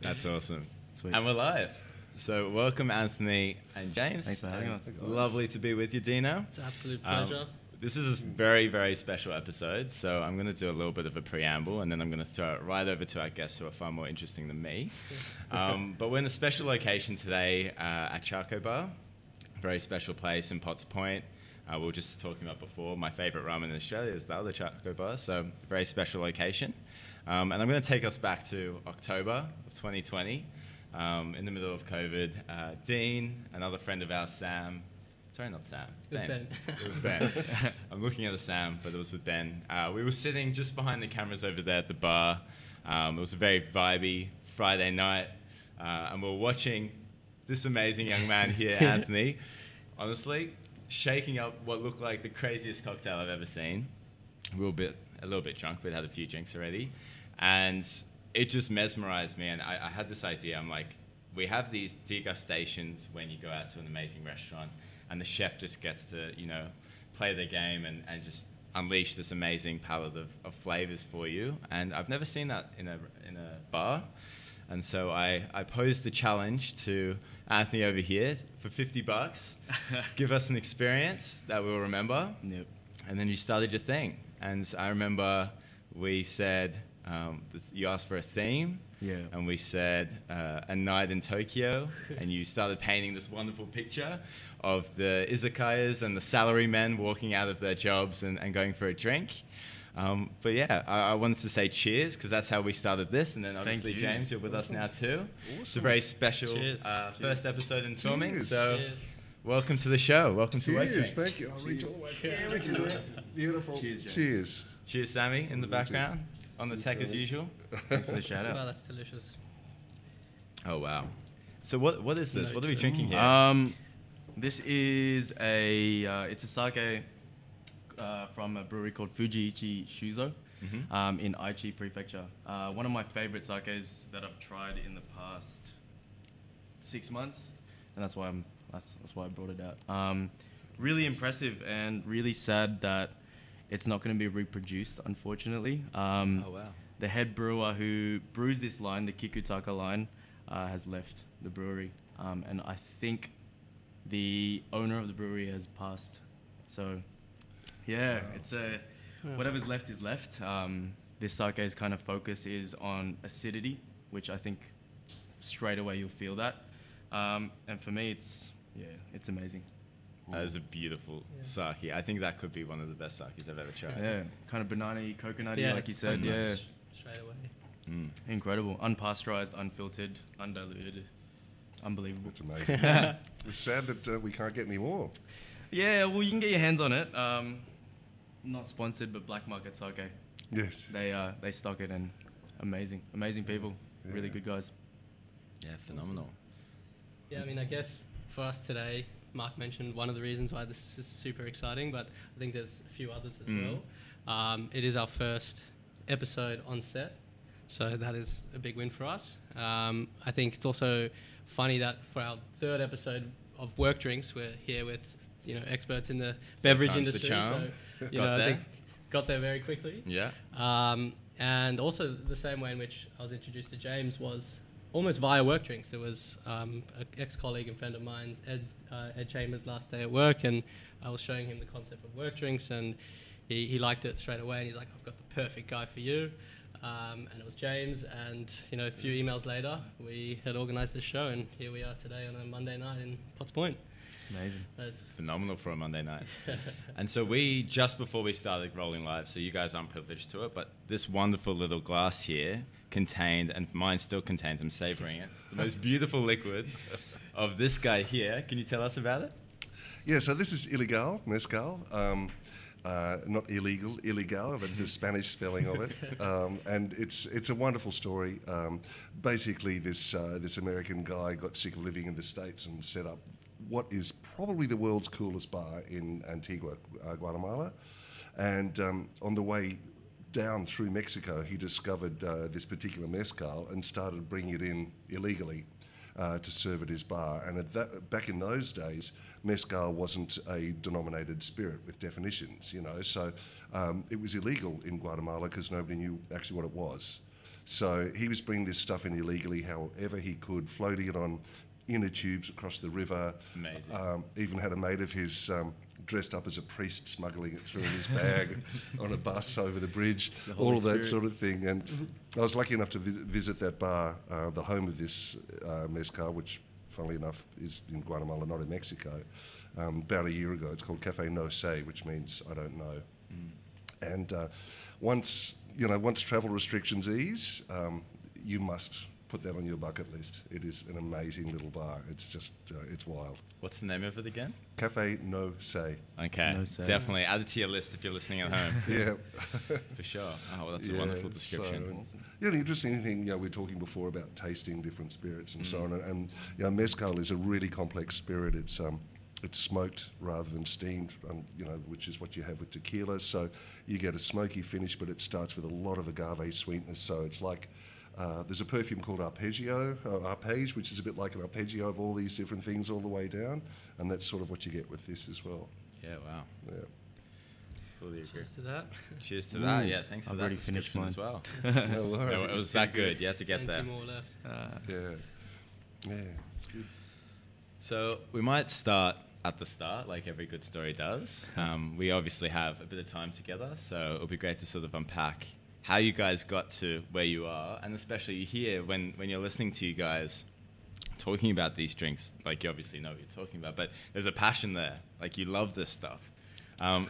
That's awesome. Sweet. And we're live. So welcome, Anthony and James. Thanks for having us. Lovely to be with you, Dino. It's an absolute pleasure. This is a very, very special episode, so I'm going to do a little bit of a preamble, and then I'm going to throw it right over to our guests who are far more interesting than me. But we're in a special location today at Charco Bar, a very special place in Potts Point. We were just talking about before, my favourite ramen in Australia is the other Charco Bar, so a very special location. And I'm going to take us back to October of 2020, in the middle of COVID. Dean, another friend of ours, Sam. Sorry, not Sam. It was Ben. It was Ben. I'm looking at the Sam, but it was with Ben. We were sitting just behind the cameras over there at the bar. It was a very vibey Friday night, and we were watching this amazing young man here, Anthony, honestly, shaking up what looked like the craziest cocktail I've ever seen. A little bit drunk, but had a few drinks already. And it just mesmerized me. And I had this idea. I'm like, we have these degustations when you go out to an amazing restaurant, and the chef just gets to, play their game and just unleash this amazing palette of flavors for you. And I've never seen that in a bar. And so I posed the challenge to Anthony over here for $50. Give us an experience that we'll remember. Yep. And then you started your thing. And I remember we said, you asked for a theme. Yeah. And we said a night in Tokyo. And you started painting this wonderful picture of the izakayas and the salarymen walking out of their jobs and going for a drink. But yeah, I wanted to say cheers, because that's how we started this. And then obviously, James, you're with us now too. Awesome. It's a very special first episode in filming. Cheers. So Cheers. welcome to the show. Welcome to Work Cheers, Drinks. thank you. I'll reach all the way. Yeah, we can do it. Beautiful. Cheers, James. Cheers. Cheers, Sammy, in the background, on the tech as usual. Thanks for the shout out. Well, that's delicious. Oh, wow. So what is this? What are we drinking here? This is it's a sake from a brewery called Fujiichi Shuzo in Aichi Prefecture. One of my favorite sakes that I've tried in the past 6 months, and that's why I brought it out. Really impressive, and really sad that it's not going to be reproduced, unfortunately. Oh, wow. The head brewer who brews this line, the Kikutaka line, has left the brewery, and I think the owner of the brewery has passed. So, yeah, it's whatever's left is left. This sake's kind of focus is on acidity, which I think straight away you'll feel that. And for me, it's amazing. That is a beautiful sake. I think that could be one of the best sakes I've ever tried. Yeah, kind of banana-y, coconutty, like you said. Yeah, Straight away. incredible. Unpasteurized, unfiltered, undiluted. Unbelievable. That's amazing. It's sad that we can't get any more. Yeah, well, you can get your hands on it. Not sponsored, but Black Market Sake. Yes. They stock it, and amazing people, really good guys. Yeah, phenomenal. Yeah, I mean, I guess for us today, Mark mentioned one of the reasons why this is super exciting, but I think there's a few others as well. It is our first episode on set, so that is a big win for us. I think it's also funny that for our third episode of Work Drinks, we're here with experts in the beverage industry. So I think got there very quickly. Yeah. And also the same way in which I was introduced to James was almost via Work Drinks. It was an ex-colleague and friend of mine, Ed Chambers' last day at work, and I was showing him the concept of Work Drinks, and he liked it straight away, and he's like, I've got the perfect guy for you. And it was James, and a few emails later, we had organised this show, and here we are today on a Monday night in Potts Point. Amazing. Phenomenal for a Monday night. And so just before we started rolling live, so you guys aren't privileged to it, but this wonderful little glass here contained, and mine still contains, I'm savouring it, the most beautiful liquid of this guy here. Can you tell us about it? Yeah, so this is Ilegal, mezcal. Not illegal, Ilegal, that's the Spanish spelling of it. And it's a wonderful story. Basically, this American guy got sick of living in the States and set up what is probably the world's coolest bar in Antigua, Guatemala. And on the way down through Mexico, he discovered this particular mezcal and started bringing it in illegally to serve at his bar. And back in those days, mezcal wasn't a denominated spirit with definitions, so it was illegal in Guatemala because nobody knew actually what it was. So he was bringing this stuff in illegally however he could, floating it on inner tubes across the river. Amazing. Even had a mate of his dressed up as a priest smuggling it through in his bag on a bus over the bridge, all of that sort of thing. And I was lucky enough to visit that bar, the home of this mezcal, which funnily enough is in Guatemala, not in Mexico, about a year ago. It's called Cafe No Sé, which means I don't know. And once travel restrictions ease, you must put that on your bucket list. It is an amazing little bar. It's just, it's wild. What's the name of it again? Cafe No Sé. Okay, No Sé. Definitely add it to your list if you're listening at home. Yeah. For sure. Oh, well, that's a wonderful description. So, the interesting thing, we were talking before about tasting different spirits and so on, and mezcal is a really complex spirit. It's smoked rather than steamed, which is what you have with tequila. So you get a smoky finish, but it starts with a lot of agave sweetness. So it's like there's a perfume called arpege, which is a bit like an arpeggio of all these different things all the way down, and that's sort of what you get with this as well. Yeah, wow. Yeah. Fully agree. Cheers to that. Cheers to that. Yeah, thanks for I've that already finished description as well. No worries. No, it was that good. You had to get there. 20 more left. Yeah, it's good. So we might start at the start, like every good story does. We obviously have a bit of time together, so it'll be great to sort of unpack how you guys got to where you are, and especially here when you're listening to you guys talking about these drinks, like you obviously know what you're talking about, but there's a passion there, like you love this stuff.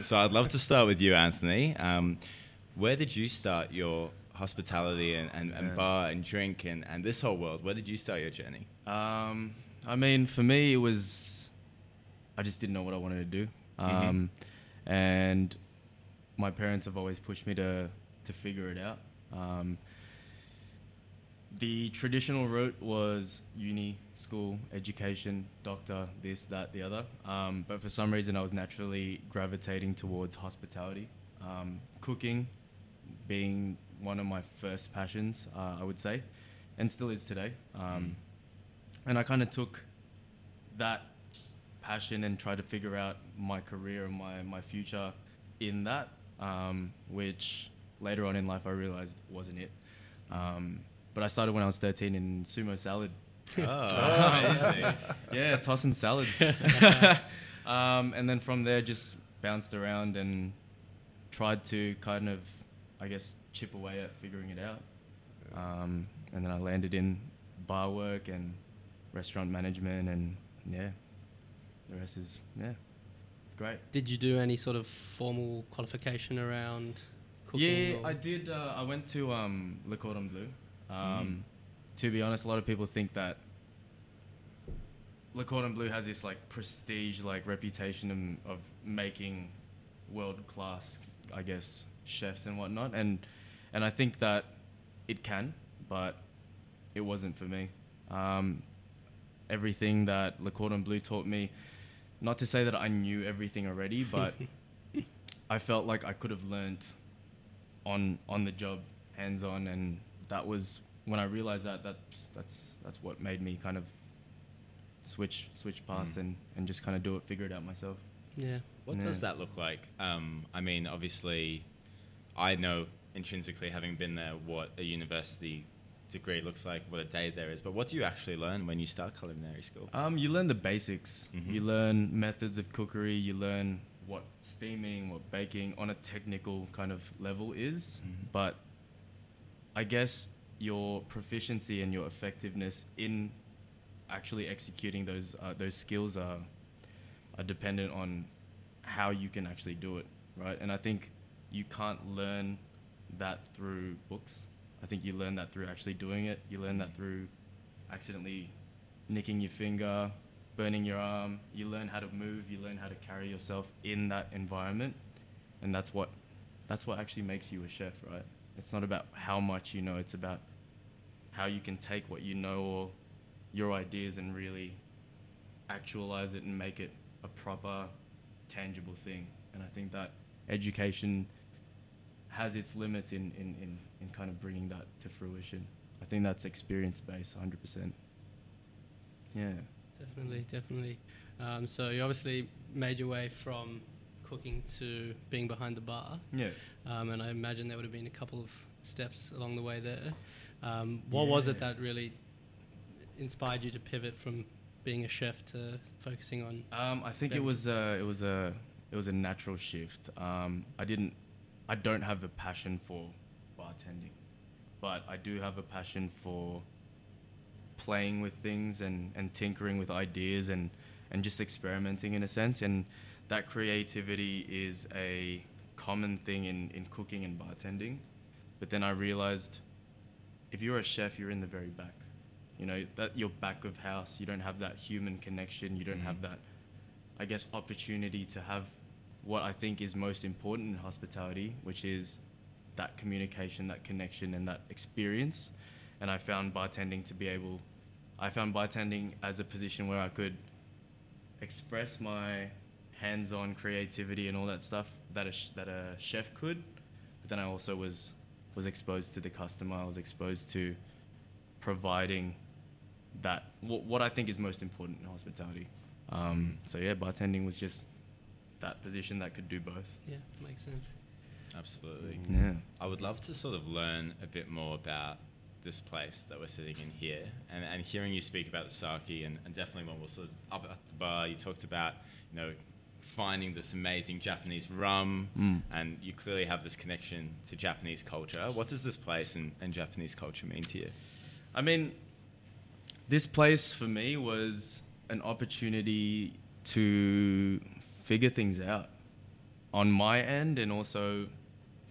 So I'd love to start with you, Anthony. Where did you start your hospitality and bar and drink and this whole world? Where did you start your journey? I mean, for me, it was, I just didn't know what I wanted to do. And my parents have always pushed me to figure it out. The traditional route was uni, school, education, doctor, this, that, the other. But for some reason, I was naturally gravitating towards hospitality. Cooking being one of my first passions, I would say, and still is today. And I kind of took that passion and tried to figure out my career and my future in that, which later on in life I realized wasn't it. But I started when I was 13 in sumo salad. Amazing. Yeah, tossing salads. And then from there just bounced around and tried to kind of, I guess, chip away at figuring it out. And then I landed in bar work and restaurant management, and the rest is, it's great. Did you do any sort of formal qualification around cooking? Yeah, I did. I went to Le Cordon Bleu. To be honest, a lot of people think that Le Cordon Bleu has this like prestige, like reputation of making world-class, I guess, chefs and whatnot. And I think that it can, but it wasn't for me. Everything that Le Cordon Bleu taught me, not to say that I knew everything already, but I felt like I could have learned on the job, hands-on, and that was when I realized that's what made me kind of switch paths and just kind of figure it out myself. Yeah. What does that look like? I mean, obviously, I know intrinsically, having been there, what a university degree looks like, what a day there is, but what do you actually learn when you start culinary school? You learn the basics. You learn methods of cookery. You learn what steaming, what baking on a technical kind of level is. But I guess your proficiency and your effectiveness in actually executing those skills are dependent on how you can actually do it, right? And I think you can't learn that through books. I think you learn that through actually doing it. You learn that through accidentally nicking your finger, burning your arm. You learn how to move. You learn how to carry yourself in that environment, and that's what actually makes you a chef, right? It's not about how much you know. It's about how you can take what you know or your ideas and really actualize it and make it a proper, tangible thing. And I think that education has its limits in kind of bringing that to fruition. I think that's experience-based, 100%. Yeah. Definitely. So you obviously made your way from cooking to being behind the bar. Yeah. And I imagine there would have been a couple of steps along the way there. What was it that really inspired you to pivot from being a chef to focusing on? I think it was a natural shift. I don't have a passion for bartending, but I do have a passion for playing with things and tinkering with ideas and just experimenting in a sense. And that creativity is a common thing in cooking and bartending. But then I realized if you're a chef, you're in the very back. You know, that you're back of house. You don't have that human connection. You don't have that, I guess, opportunity to have what I think is most important in hospitality, which is that communication, that connection, and that experience. And I found bartending as a position where I could express my hands-on creativity and all that stuff that a chef could. But then I also was exposed to the customer. I was exposed to providing that what I think is most important in hospitality. So yeah, bartending was just that position that could do both. Yeah, makes sense. Absolutely. Yeah. I would love to sort of learn a bit more about this place that we're sitting in here, and hearing you speak about the sake, and definitely when we're sort of up at the bar, you talked about, you know, finding this amazing Japanese rum, and you clearly have this connection to Japanese culture. What does this place and Japanese culture mean to you? I mean, this place for me was an opportunity to figure things out on my end, and also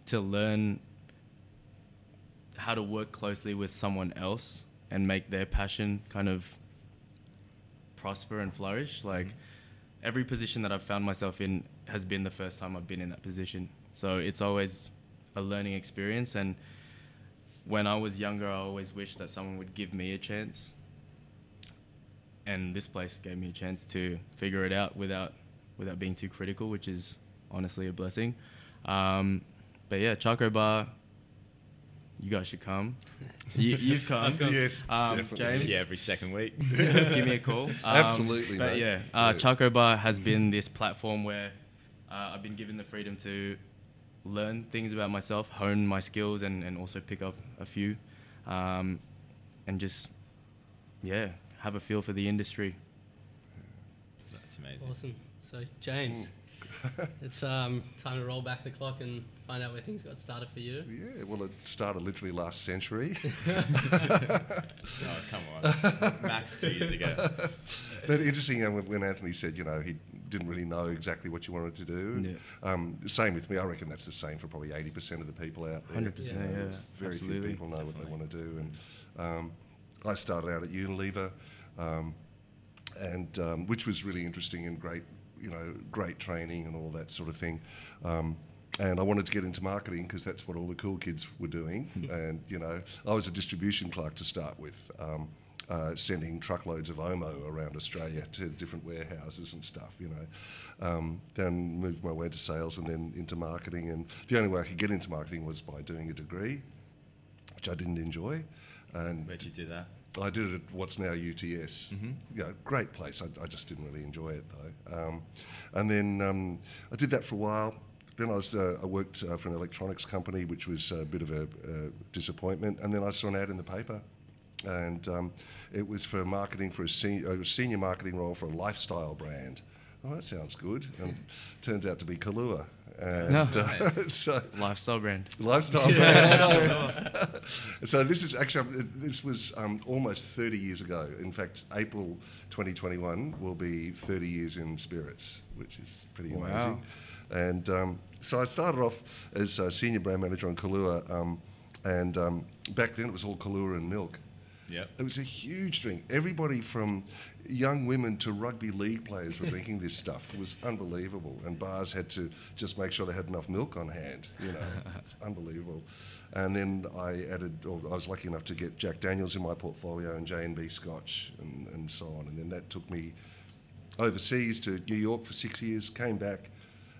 to learn how to work closely with someone else and make their passion kind of prosper and flourish. Like, every position that I've found myself in has been the first time I've been in that position. So it's always a learning experience. And when I was younger, I always wished that someone would give me a chance. And this place gave me a chance to figure it out without being too critical, which is honestly a blessing. But yeah, Chaco Bar, you guys should come. You've come. Yes, definitely. James? Yeah, every second week. Give me a call. Absolutely, but mate. yeah, Chaco Bar has been this platform where I've been given the freedom to learn things about myself, hone my skills, and also pick up a few, and just, yeah, have a feel for the industry. That's amazing. Awesome. So, James, it's time to roll back the clock and find out where things got started for you. Yeah, well, it started literally last century. Oh, come on. Max 2 years ago. But interesting, when Anthony said, you know, he didn't really know exactly what you wanted to do. Yeah. Same with me. I reckon that's the same for probably 80% of the people out there. 100%, yeah. Very Absolutely. few people know what they want to do. And I started out at Unilever, and which was really interesting and great, you know, great training and all that sort of thing. And I wanted to get into marketing because that's what all the cool kids were doing. And, you know, I was a distribution clerk to start with, sending truckloads of Omo around Australia to different warehouses and stuff, you know. Then moved my way to sales and then into marketing. And the only way I could get into marketing was by doing a degree, which I didn't enjoy. And Where'd you do that? I did it at what's now UTS. You know, great place. I just didn't really enjoy it though. And then I did that for a while. Then I worked for an electronics company, which was a bit of a disappointment. And then I saw an ad in the paper, and it was for marketing for a senior marketing role for a lifestyle brand. Oh, that sounds good. And it turned out to be Kahlua. And so Lifestyle brand. Lifestyle brand. So this was almost 30 years ago. In fact, April 2021 will be 30 years in spirits, which is pretty amazing. And so I started off as a senior brand manager on Kahlua, and back then it was all Kahlua and milk. Yep. It was a huge drink. Everybody from young women to rugby league players were drinking this stuff. It was unbelievable. And bars had to just make sure they had enough milk on hand. You know, it's unbelievable. And then I was lucky enough to get Jack Daniels in my portfolio and J&B Scotch and so on. And then that took me overseas to New York for 6 years, came back,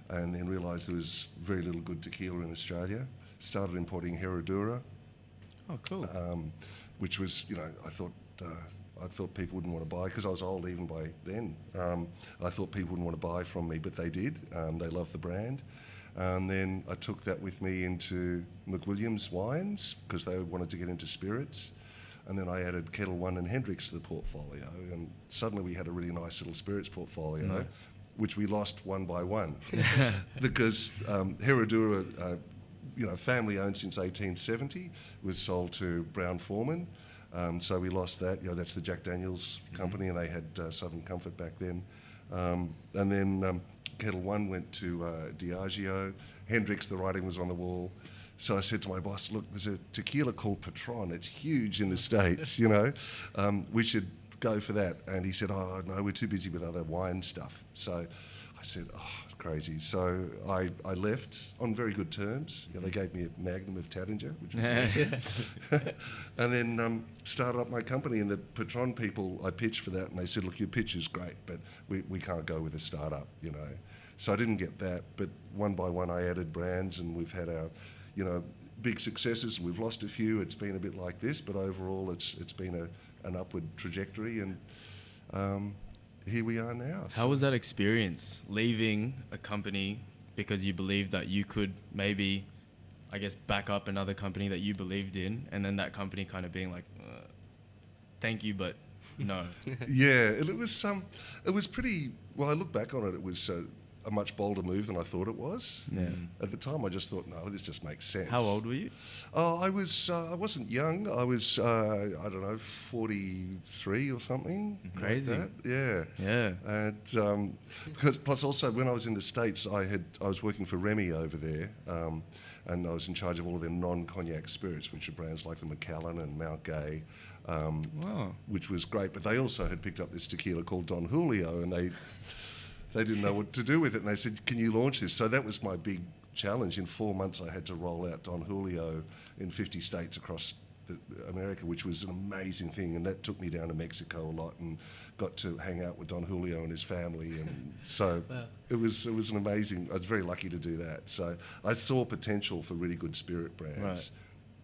and then realised there was very little good tequila in Australia. Started importing Herradura. Oh, cool. Which was, you know, I thought people wouldn't want to buy, because I was old even by then. I thought people wouldn't want to buy from me, but they did. They loved the brand. And then I took that with me into McWilliams Wines because they wanted to get into spirits. And then I added Kettle One and Hendrix to the portfolio. And suddenly we had a really nice little spirits portfolio, Nice. which we lost one by one. Because Herradura, family owned since 1870, was sold to Brown Forman. So we lost that. That's the Jack Daniels company, and they had Southern Comfort back then. And then Kettle One went to Diageo. Hendrix, the writing was on the wall. So I said to my boss, look, there's a tequila called Patron. It's huge in the States, we should go for that. And he said, oh, no, we're too busy with other wine stuff. So I said, oh, crazy. So I left on very good terms. They gave me a magnum of Tattinger, which was nice. And then started up my company. And the Patron people, I pitched for that, and they said, look, your pitch is great, but we can't go with a startup, So I didn't get that. But one by one, I added brands, and we've had our big successes. We've lost a few. It's been a bit like this, but overall, it's been an upward trajectory, and here we are now. How was that experience, leaving a company because you believed that you could maybe, I guess, back up another company that you believed in, and then that company kind of being like, thank you, but no. Yeah, it was pretty. Well, I look back on it. It was a much bolder move than I thought it was. Yeah. At the time, I just thought, no, this just makes sense. How old were you? Oh, I wasn't young. I was, I don't know, 43 or something. Crazy. Like that. Yeah. Yeah. And because plus also when I was in the States, I was working for Remy over there, and I was in charge of all of their non-cognac spirits, which are brands like the Macallan and Mount Gay. Wow. Which was great, but they also had picked up this tequila called Don Julio, and they didn't know what to do with it, and they said, can you launch this? So that was my big challenge. In 4 months, I had to roll out Don Julio in 50 states across America, which was an amazing thing, and that took me down to Mexico a lot and got to hang out with Don Julio and his family, and so Wow. it was an amazing. I was very lucky to do that. So I saw potential for really good spirit brands. Right.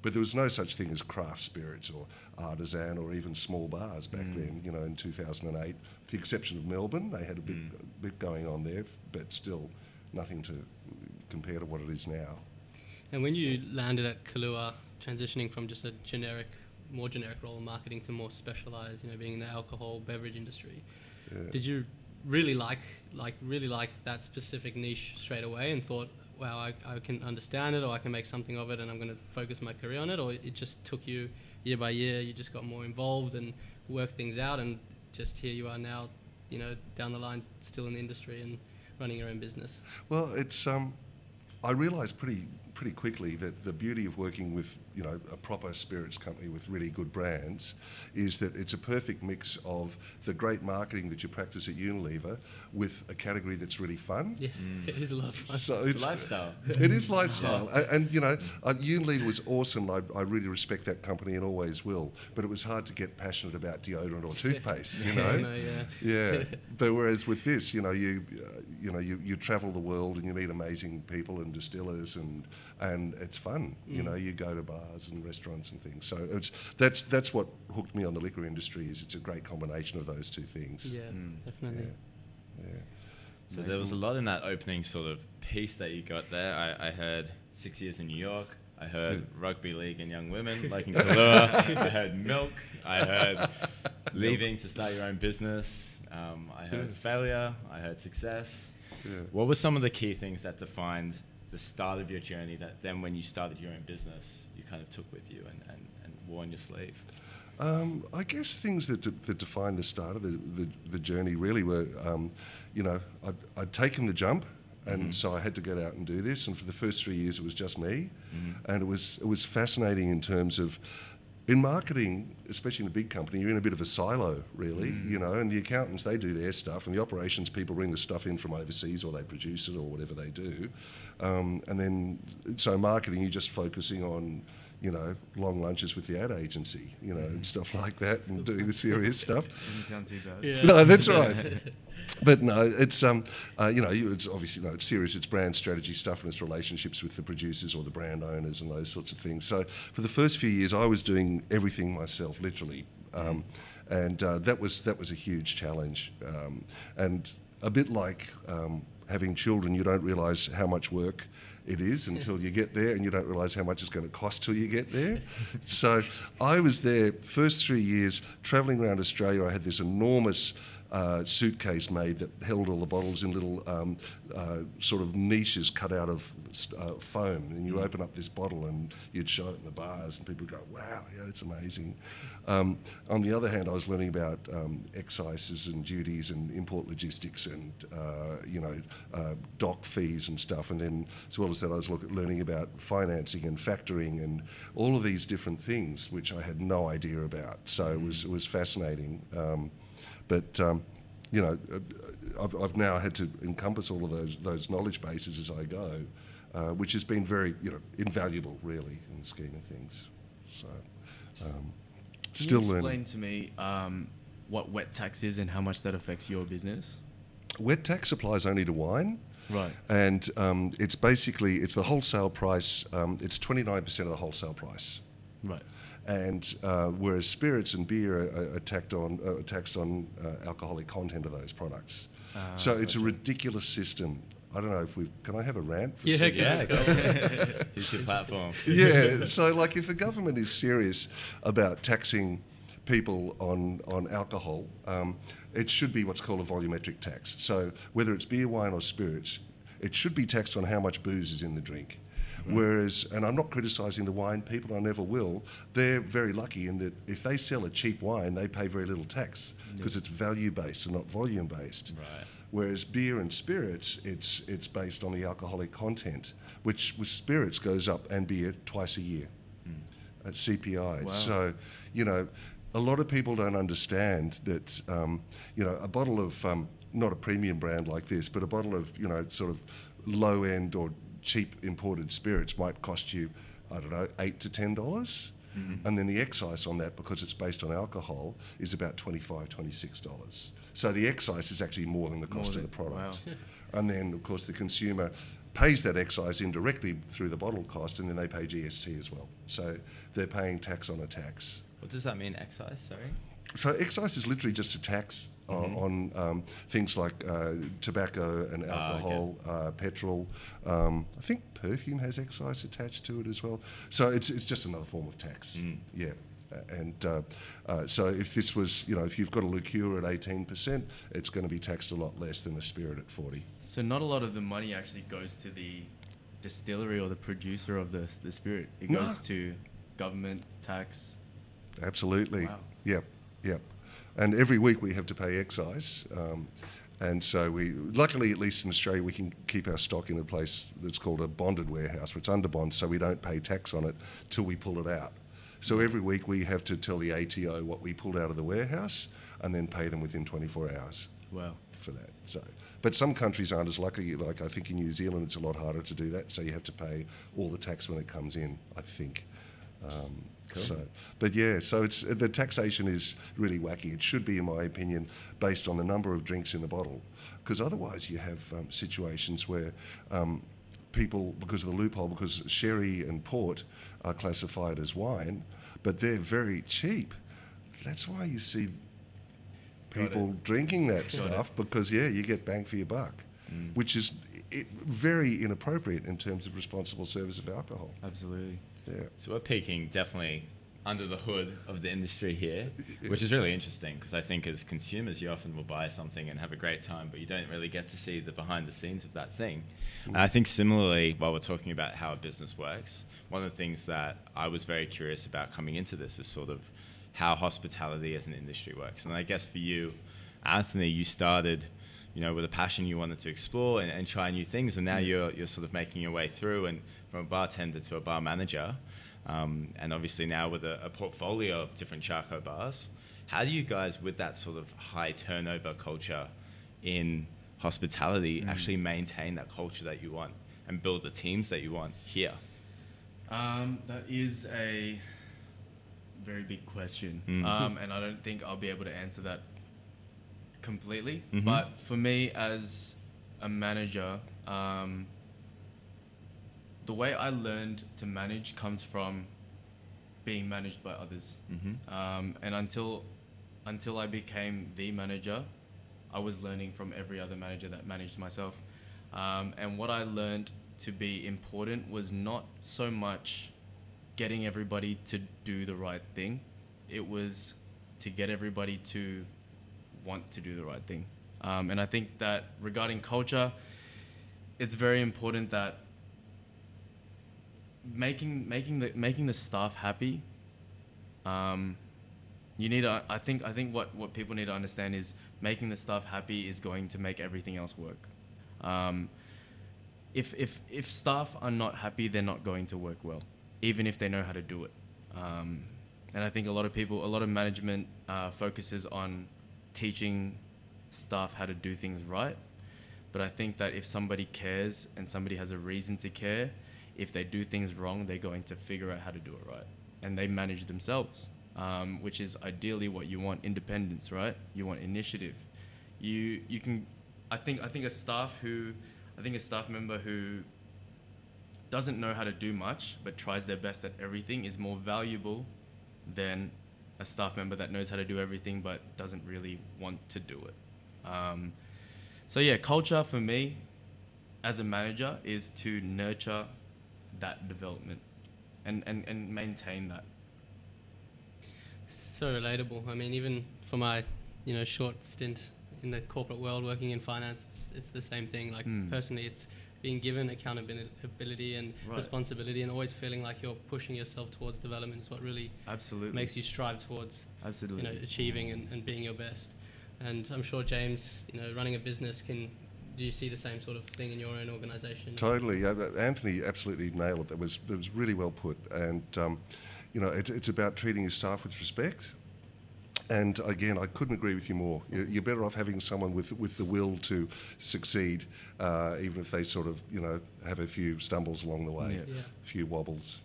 But there was no such thing as craft spirits or artisan or even small bars back then, in 2008. With the exception of Melbourne, they had a bit going on there, but still nothing to compare to what it is now. And when you landed at Kahlua, transitioning from just a more generic role in marketing to more specialised, being in the alcohol beverage industry, did you really like that specific niche straight away and thought, wow, I can understand it, or I can make something of it, and I'm going to focus my career on it? Or it just took you year by year, you just got more involved and worked things out, and just here you are now, down the line, still in the industry and running your own business? Well, it's I realised pretty quickly that the beauty of working with a proper spirits company with really good brands is that it's a perfect mix of the great marketing that you practice at Unilever with a category that's really fun. Yeah, it is a lot of fun. So It's lifestyle. It is lifestyle, and Unilever was awesome. I really respect that company and always will. But it was hard to get passionate about deodorant or toothpaste, Yeah. But whereas with this, you travel the world and you meet amazing people and distillers, and it's fun. You go to bars and restaurants and things. So that's what hooked me on the liquor industry. Is it's a great combination of those two things. Yeah, definitely. Yeah. So there was a lot in that opening sort of piece that you got there. I heard 6 years in New York. I heard rugby league and young women, like in Kahlua. I heard milk. I heard leaving to start your own business. I heard failure. I heard success. Yeah. What were some of the key things that defined the start of your journey that then when you started your own business, you kind of took with you and wore on your sleeve? I guess things that defined the start of the journey really were, I'd taken the jump, and so I had to get out and do this. And for the first 3 years, it was just me, and it was fascinating in terms of, in marketing, especially in a big company, you're in a bit of a silo, really, and the accountants, they do their stuff, and the operations people bring the stuff in from overseas, or they produce it, or whatever they do. And then, so marketing, you're just focusing on, long lunches with the ad agency, and stuff like that, and doing the serious stuff. Doesn't sound too bad. Yeah. No, that's right. But no, it's it's obviously it's serious. It's brand strategy stuff, and it's relationships with the producers or the brand owners and those sorts of things. So for the first few years, I was doing everything myself, literally, and that was a huge challenge. And a bit like having children, you don't realise how much work it is until you get there, and you don't realise how much it's going to cost till you get there. So I was there first 3 years travelling around Australia. I had this enormous suitcase made that held all the bottles in little sort of niches cut out of foam, and you open up this bottle and you'd show it in the bars and people go, wow, yeah, it's amazing. On the other hand, I was learning about excises and duties and import logistics and dock fees and stuff, and then as well as that I was learning about financing and factoring and all of these different things which I had no idea about, so it was fascinating. But I've now had to encompass all of those knowledge bases as I go, which has been very invaluable, really, in the scheme of things. So, still learning. Can you explain to me what wet tax is and how much that affects your business? Wet tax applies only to wine. Right. And it's the wholesale price. It's 29% of the wholesale price. Right. And whereas spirits and beer are taxed on alcoholic content of those products. So it's a ridiculous system. I don't know can I have a rant? For Go. Here's your platform. Yeah, so like if the government is serious about taxing people on alcohol, it should be what's called a volumetric tax. So whether it's beer, wine or spirits, it should be taxed on how much booze is in the drink. Whereas, and I'm not criticising the wine people, I never will, they're very lucky in that if they sell a cheap wine, they pay very little tax because it's value-based and not volume-based. Right. Whereas beer and spirits, it's based on the alcoholic content, which with spirits goes up and beer twice a year at CPI. Wow. So, a lot of people don't understand that, a bottle of, not a premium brand like this, but a bottle of, sort of low-end or cheap imported spirits might cost you, I don't know, $8 to $10. And then the excise on that, because it's based on alcohol, is about $25, $26. So the excise is actually more than the cost of the product. Wow. And then, of course, the consumer pays that excise indirectly through the bottle cost, and then they pay GST as well. So they're paying tax on a tax. What does that mean, excise? Sorry. So excise is literally just a tax on things like tobacco and alcohol, petrol. I think perfume has excise attached to it as well. So it's just another form of tax. Yeah. And so if this was, if you've got a liqueur at 18%, it's going to be taxed a lot less than a spirit at 40%. So not a lot of the money actually goes to the distillery or the producer of the spirit. It goes to government, tax. Absolutely. Wow. Yep. And every week we have to pay excise. And so luckily, at least in Australia, we can keep our stock in a place that's called a bonded warehouse, where it's under bond, so we don't pay tax on it till we pull it out. So every week we have to tell the ATO what we pulled out of the warehouse and then pay them within 24 hours. Wow. For that. So, but some countries aren't as lucky. Like I think in New Zealand, it's a lot harder to do that. So you have to pay all the tax when it comes in, I think. Cool. So, but yeah, so the taxation is really wacky. It should be, in my opinion, based on the number of drinks in the bottle, because otherwise you have situations where people, because of the loophole, because sherry and port are classified as wine, but they're very cheap. That's why you see people drinking that stuff, because you get bang for your buck, which is very inappropriate in terms of responsible service of alcohol. Absolutely. Yeah. So we're peeking definitely under the hood of the industry here, which is really interesting, because I think as consumers you often will buy something and have a great time, but you don't really get to see the behind the scenes of that thing. And I think similarly, while we're talking about how a business works, one of the things that I was very curious about coming into this is sort of how hospitality as an industry works. And I guess for you, Anthony, you started with a passion you wanted to explore and try new things, and now you're sort of making your way through, and from a bartender to a bar manager, and obviously now with a portfolio of different charco bars. How do you guys, with that sort of high turnover culture in hospitality, actually maintain that culture that you want and build the teams that you want here? That is a very big question, and I don't think I'll be able to answer that completely. But for me as a manager, the way I learned to manage comes from being managed by others. And until I became the manager, I was learning from every other manager that managed myself. And what I learned to be important was not so much getting everybody to do the right thing. It was to get everybody to want to do the right thing. And I think that regarding culture, it's very important that making the staff happy. You need to, I think what people need to understand is making the staff happy is going to make everything else work. If staff are not happy, they're not going to work well, even if they know how to do it. And I think a lot of management focuses on teaching staff how to do things right. But I think that if somebody cares and somebody has a reason to care, if they do things wrong, they're going to figure out how to do it right. And they manage themselves, which is ideally what you want: independence, right? You want initiative. You can, I think a staff member who doesn't know how to do much but tries their best at everything is more valuable than a staff member that knows how to do everything but doesn't really want to do it. So yeah, culture for me as a manager is to nurture that development and maintain that. So relatable. I mean, even for my, short stint in the corporate world working in finance, it's the same thing. Like personally, it's being given accountability and responsibility, and always feeling like you're pushing yourself towards development is what really makes you strive towards achieving and being your best. And I'm sure James, running a business, do you see the same sort of thing in your own organisation? Totally. Anthony absolutely nailed it. That was really well put. And, it's about treating your staff with respect. And again, I couldn't agree with you more. You're better off having someone with the will to succeed, even if they sort of, have a few stumbles along the way, a few wobbles,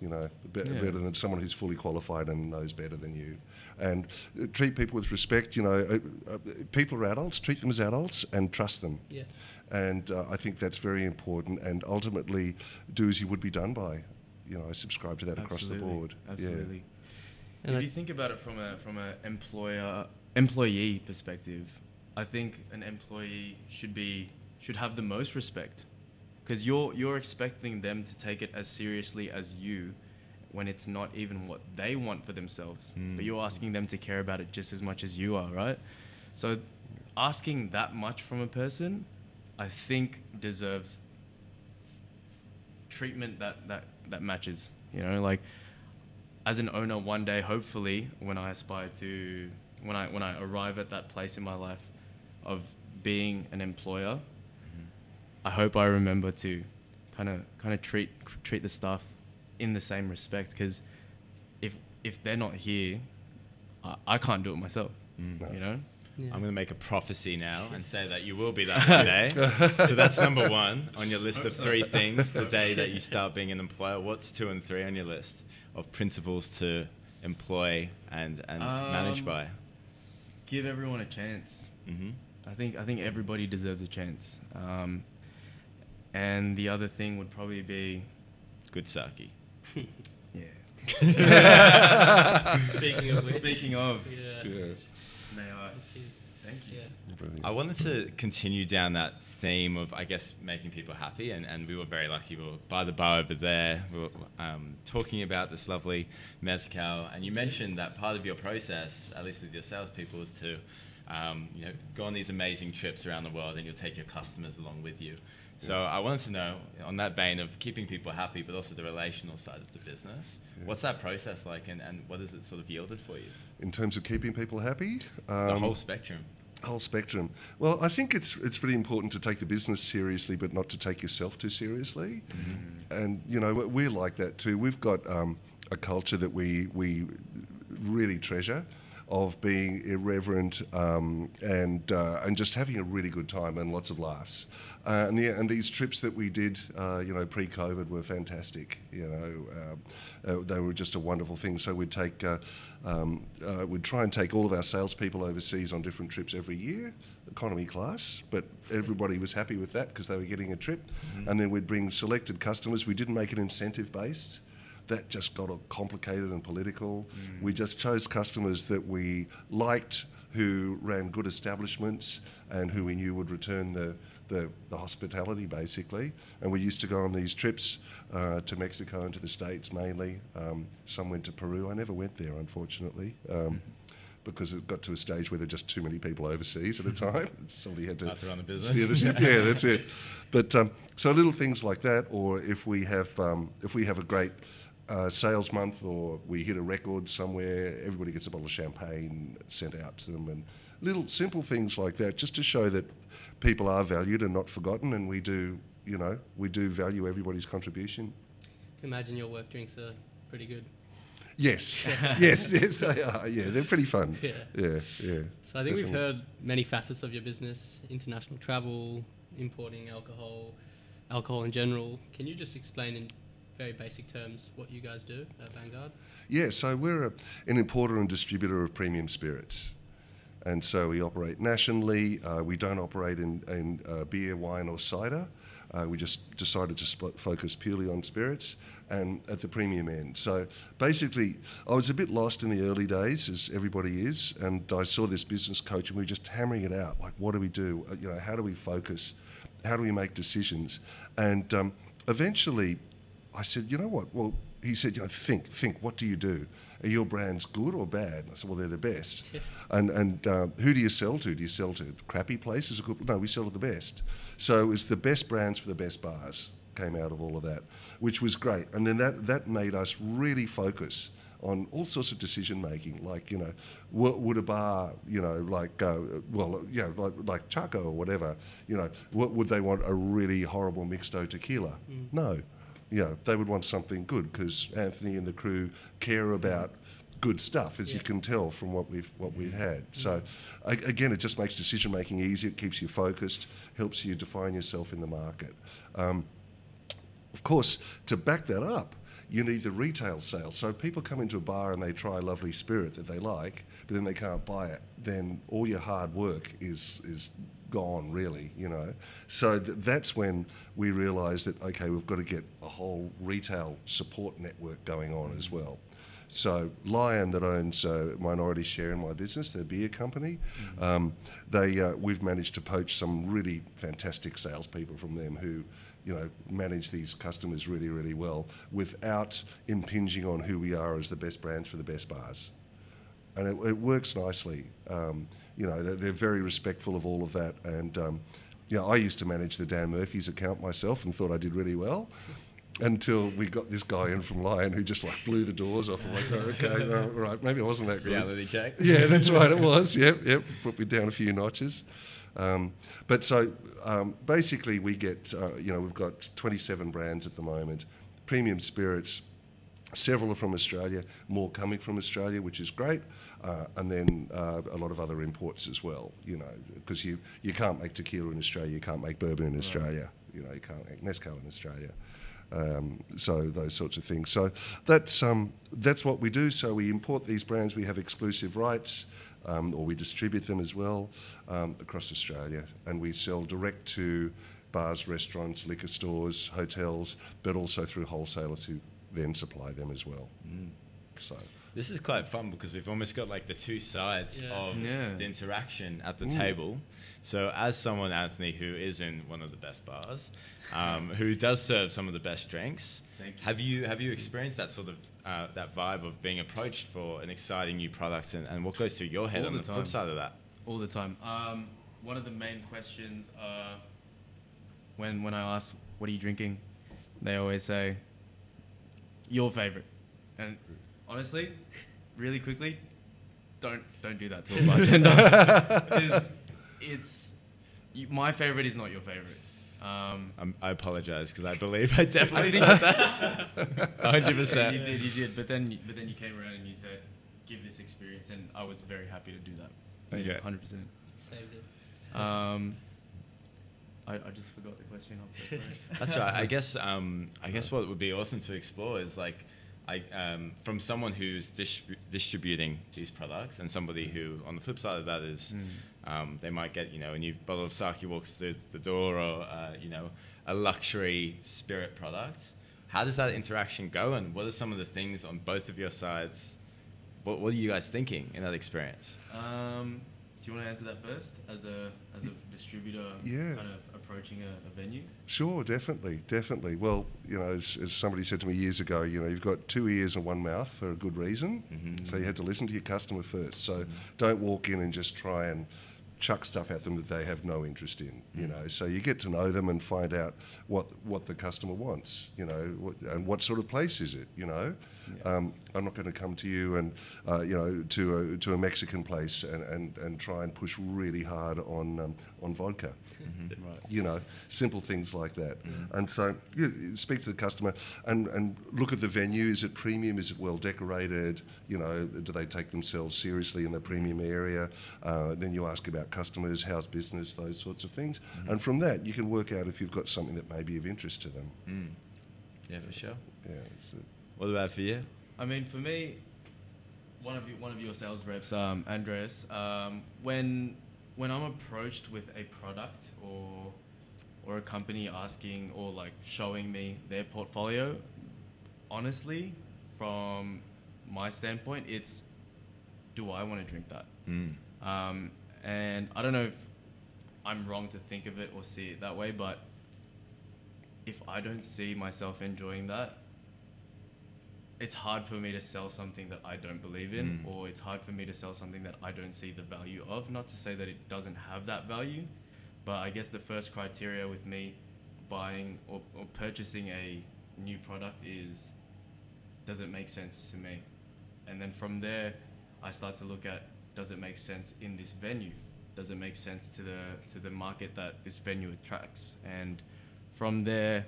better than someone who's fully qualified and knows better than you. And treat people with respect. People are adults, treat them as adults and trust them. Yeah. And I think that's very important. And ultimately, do as you would be done by. I subscribe to that across the board. Absolutely. Yeah. And if you think about it from a employee perspective, I think an employee should have the most respect, because you're expecting them to take it as seriously as you, when it's not even what they want for themselves. But you're asking them to care about it just as much as you are, right? So asking that much from a person, I think, deserves treatment that matches. Like, as an owner, one day, hopefully, when I arrive at that place in my life of being an employer, I hope I remember to kind of treat the staff in the same respect, because if they're not here, I can't do it myself. Yeah. I'm going to make a prophecy now and say that you will be that one day. So that's number one on your list of 3 things the day that you start being an employer. What's 2 and 3 on your list of principles to employ and manage by? Give everyone a chance. I think everybody deserves a chance. And the other thing would probably be good sake. Yeah. Speaking of which. Speaking of. Yeah. May I? Thank you. Yeah. I wanted to continue down that theme of, I guess, making people happy, and we were very lucky. We were by the bar over there. We were talking about this lovely mezcal, and you mentioned that part of your process, at least with your salespeople, is to go on these amazing trips around the world, and you'll take your customers along with you. So I wanted to know, on that vein of keeping people happy, but also the relational side of the business, what's that process like, and what has it sort of yielded for you? In terms of keeping people happy? The whole spectrum. Whole spectrum. Well, I think it's pretty important to take the business seriously, but not to take yourself too seriously. And, we're like that too. We've got a culture that we really treasure, of being irreverent and just having a really good time and lots of laughs. And these trips that we did, pre-COVID were fantastic. They were just a wonderful thing. So we'd try and take all of our salespeople overseas on different trips every year, economy class, but everybody was happy with that because they were getting a trip. And then we'd bring selected customers. We didn't make it incentive-based. That just got all complicated and political. We just chose customers that we liked, who ran good establishments and who we knew would return the the hospitality basically, and we used to go on these trips to Mexico and to the States mainly. Some went to Peru. I never went there, unfortunately. Because it got to a stage where there were just too many people overseas at a time. Somebody had to run the business. steer the ship. Yeah, that's it. But so little things like that, or if we have a great sales month, or we hit a record somewhere, everybody gets a bottle of champagne sent out to them, and little simple things like that, just to show that people are valued and not forgotten, and we do value everybody's contribution. I can imagine your work drinks are pretty good. Yes, yes, they are. Yeah, they're pretty fun. Yeah. So I think we've heard many facets of your business: international travel, importing alcohol in general. Can you just explain in very basic terms what you guys do at Vanguard? Yeah, so we're an importer and distributor of premium spirits. And so we operate nationally. We don't operate in beer, wine or cider. We just decided to focus purely on spirits and at the premium end. So basically, I was a bit lost in the early days, as everybody is, and I saw this business coach and we were just hammering it out. Like, what do we do? How do we focus? How do we make decisions? And eventually I said, you know what? Well, he said, think, what do you do? Are your brands good or bad? And I said, well, they're the best. And who do you sell to? Do you sell to crappy places? No, we sell to the best. So it's the best brands for the best bars came out of all of that, which was great. And then that made us really focus on all sorts of decision making, like, what would a bar, like Chaco or whatever, what would they want? A really horrible mixto tequila? No. They would want something good, because Anthony and the crew care about good stuff, as you can tell from what we've had. So again, it just makes decision making easier. It keeps you focused, helps you define yourself in the market. Of course, to back that up, you need the retail sales. So people come into a bar and they try a lovely spirit that they like, but then they can't buy it. Then all your hard work is gone, really, So that's when we realised that, okay, we've got to get a whole retail support network going on as well. So Lion, that owns a minority share in my business, their beer company, we've managed to poach some really fantastic salespeople from them who, manage these customers really, really well without impinging on who we are as the best brands for the best bars. And it works nicely. They're very respectful of all of that. And, I used to manage the Dan Murphy's account myself and thought I did really well, until we got this guy in from Lion who just blew the doors off. I'm like, okay, right, maybe I wasn't that good. Reality check. Yeah, that's right, it was. Yep, put me down a few notches. But so basically we get, we've got 27 brands at the moment, premium spirits. Several are from Australia, more coming from Australia, which is great, and then a lot of other imports as well, because you can't make tequila in Australia, you can't make bourbon in Australia, you can't make mezcal in Australia. So those sorts of things. So that's what we do. So we import these brands, we have exclusive rights, or we distribute them as well across Australia, and we sell direct to bars, restaurants, liquor stores, hotels, but also through wholesalers who then supply them as well. So this is quite fun, because we've almost got like the two sides of the interaction at the table. So as someone, Anthony, who is in one of the best bars, who does serve some of the best drinks, have you experienced that sort of that vibe of being approached for an exciting new product, and what goes through your head on the flip side of that? All the time. One of the main questions when I ask, what are you drinking, they always say, your favorite. And honestly, really quickly, don't do that to a bartender, because my favorite is not your favorite. I apologize, because I believe I definitely said that. 100%. You did. But then you came around and you said, give this experience, and I was very happy to do that. Thank you. 100%. Saved it. I just forgot the question. That's right. I guess what would be awesome to explore is from someone who's distributing these products, and somebody who, on the flip side of that, is they might get a new bottle of sake walks through the door, or a luxury spirit product. How does that interaction go, and what are some of the things on both of your sides? What are you guys thinking in that experience? Do you want to answer that first, as a distributor, Yeah. kind of approaching a venue? Sure, definitely. Well, as somebody said to me years ago, you've got 2 ears and 1 mouth for a good reason. So you had to listen to your customer first. So don't walk in and just try and chuck stuff at them that they have no interest in. So you get to know them and find out what the customer wants. And what sort of place is it. I'm not going to come to you and to a Mexican place and try and push really hard on vodka. Right. Simple things like that. And so you speak to the customer and look at the venue. Is it premium? Is it well decorated? Do they take themselves seriously in the premium area? Then you ask about customers, how's business, those sorts of things. And from that, you can work out if you've got something that may be of interest to them. Yeah, for sure. Yeah. What about for you? I mean, for me, one of your sales reps, Andreas, when I'm approached with a product or a company asking or like showing me their portfolio, honestly, from my standpoint, it's, do I want to drink that? And I don't know if I'm wrong to think of it or see it that way, but if I don't see myself enjoying that, it's hard for me to sell something that I don't believe in, or it's hard for me to sell something that I don't see the value of. Not to say that it doesn't have that value, but I guess the first criteria with me buying or purchasing a new product is, does it make sense to me? And then from there, I start to look at, does it make sense in this venue? Does it make sense to the market that this venue attracts? And from there,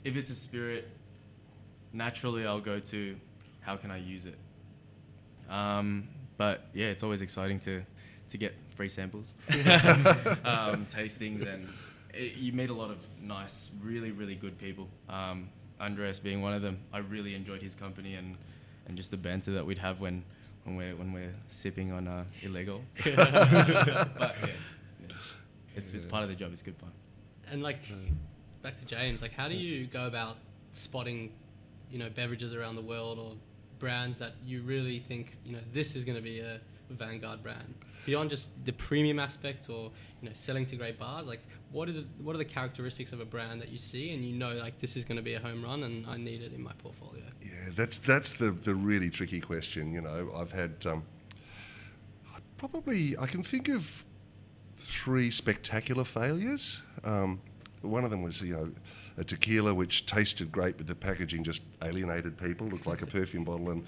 if it's a spirit, naturally I'll go to, how can I use it? But yeah, it's always exciting to get free samples, tastings, and you meet a lot of nice, really, really good people. Andreas being one of them. I really enjoyed his company and just the banter that we'd have when we're sipping on illegal. But yeah, it's part of the job. It's good fun. And back to James, how do you go about spotting, beverages around the world or brands that you really think, this is going to be a Vanguard brand? Beyond just the premium aspect or, selling to great bars, what are the characteristics of a brand that you see and this is going to be a home run and I need it in my portfolio? Yeah, that's the really tricky question. I've had I can think of 3 spectacular failures. One of them was, a tequila which tasted great, but the packaging just alienated people, looked like a perfume bottle. And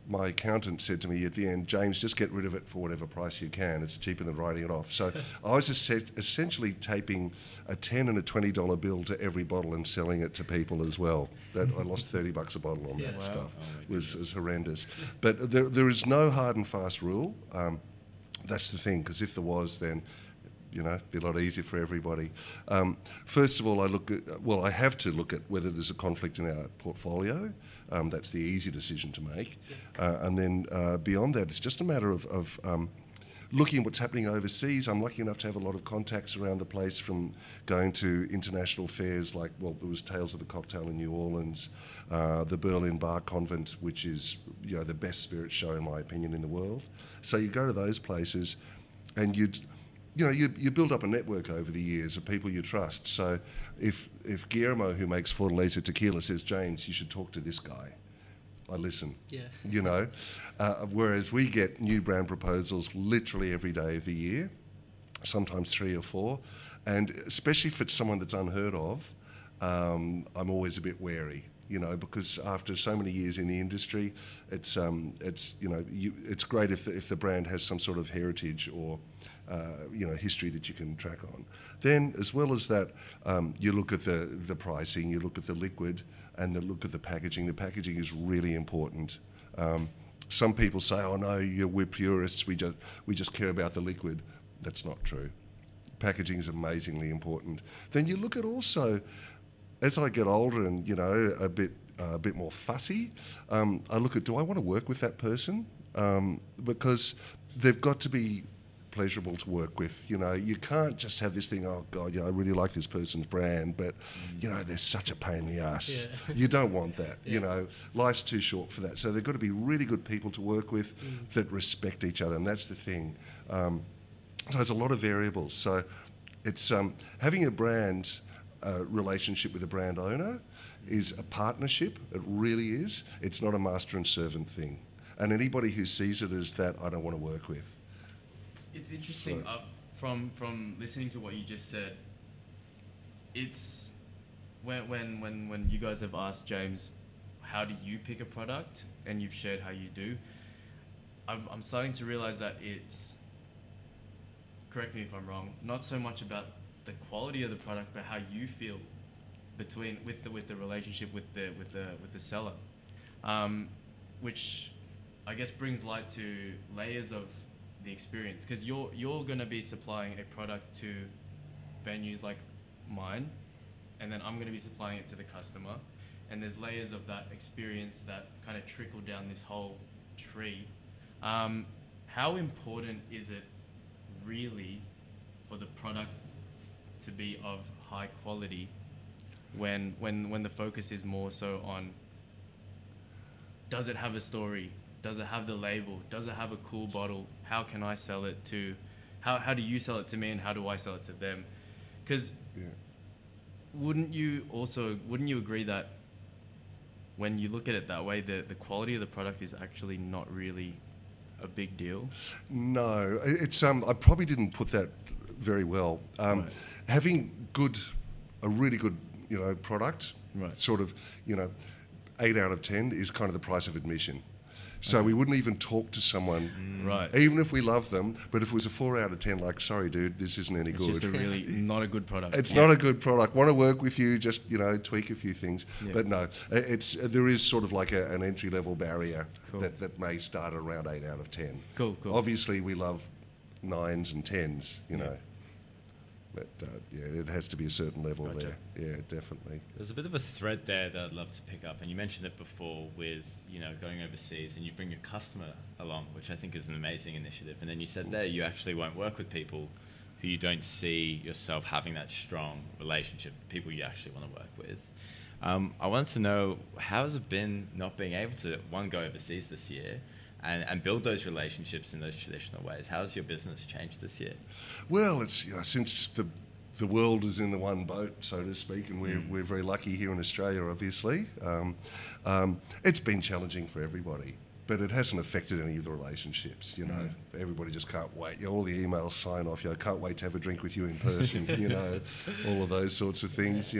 my accountant said to me at the end, James, just get rid of it for whatever price you can. It's cheaper than writing it off. So I was essentially taping a $10 and a $20 bill to every bottle and selling it to people as well. That I lost $30 a bottle on that stuff. It was horrendous. But there is no hard and fast rule. That's the thing, because if there was, then it'd be a lot easier for everybody. First of all, I have to look at whether there's a conflict in our portfolio. That's the easy decision to make. And then beyond that, it's just a matter of looking at what's happening overseas. I'm lucky enough to have a lot of contacts around the place, from going to international fairs there was Tales of the Cocktail in New Orleans, the Berlin Bar Convent, which is the best spirit show in my opinion in the world. So you go to those places and you build up a network over the years of people you trust. So if Guillermo, who makes Fortaleza tequila, says, James, you should talk to this guy, I listen. Yeah. Whereas we get new brand proposals literally every day of the year, sometimes 3 or 4. And especially if it's someone that's unheard of, I'm always a bit wary. Because after so many years in the industry, it's great if the brand has some sort of heritage or history that you can track on. Then, as well as that, you look at the pricing, you look at the liquid, and look at the packaging. The packaging is really important. Some people say, "Oh no, we're purists. We just care about the liquid." That's not true. Packaging is amazingly important. Then you look at also, as I get older and a bit more fussy, I look at, do I want to work with that person? Because they've got to be pleasurable to work with. You can't just have this thing, oh God, I really like this person's brand, but they're such a pain in the ass. Yeah. You don't want that. Life's too short for that. So they've got to be really good people to work with that respect each other, and that's the thing. So there's a lot of variables. So it's having a brand relationship with a brand owner is a partnership. It really is. It's not a master and servant thing. And anybody who sees it as that, I don't want to work with. It's interesting. From listening to what you just said, it's when you guys have asked James, how do you pick a product, and you've shared how you do, I'm starting to realize that it's, correct me if I'm wrong, not so much about the quality of the product, but how you feel with the relationship with the seller, which I guess brings light to layers of the experience, because you're going to be supplying a product to venues like mine, and then I'm going to be supplying it to the customer, and there's layers of that experience that kind of trickle down this whole tree. How important is it really for the product to be of high quality when the focus is more so on, does it have a story? Does it have the label? Does it have a cool bottle? How can I sell it to, how do you sell it to me, and how do I sell it to them? Because wouldn't you agree that when you look at it that way, the quality of the product is actually not really a big deal? No, it's I probably didn't put that very well. Right. Having a really good, product, Right. sort of, 8 out of 10 is kind of the price of admission. So we wouldn't even talk to someone, Right. even if we love them. But if it was a 4 out of 10, like, sorry, dude, this isn't any It's good. just a really not a good product. It's not a good product. Want to work with you, just tweak a few things. Yeah. But no, there is sort of like an entry level barrier Cool. that may start around 8 out of 10. Cool. Obviously, we love 9s and 10s, But it has to be a certain level Gotcha. there. Yeah, definitely. There's a bit of a thread there that I'd love to pick up, and you mentioned it before with going overseas, and you bring your customer along, which I think is an amazing initiative. And then you said there you actually won't work with people who you don't see yourself having that strong relationship, people you actually want to work with. I wanted to know, how has it been not being able to go overseas this year and build those relationships in those traditional ways? How has your business changed this year? Well, it's since the world is in the one boat, so to speak, and we're very lucky here in Australia, obviously. It's been challenging for everybody, but it hasn't affected any of the relationships. Everybody just can't wait. All the emails sign off. Can't wait to have a drink with you in person. All of those sorts of things.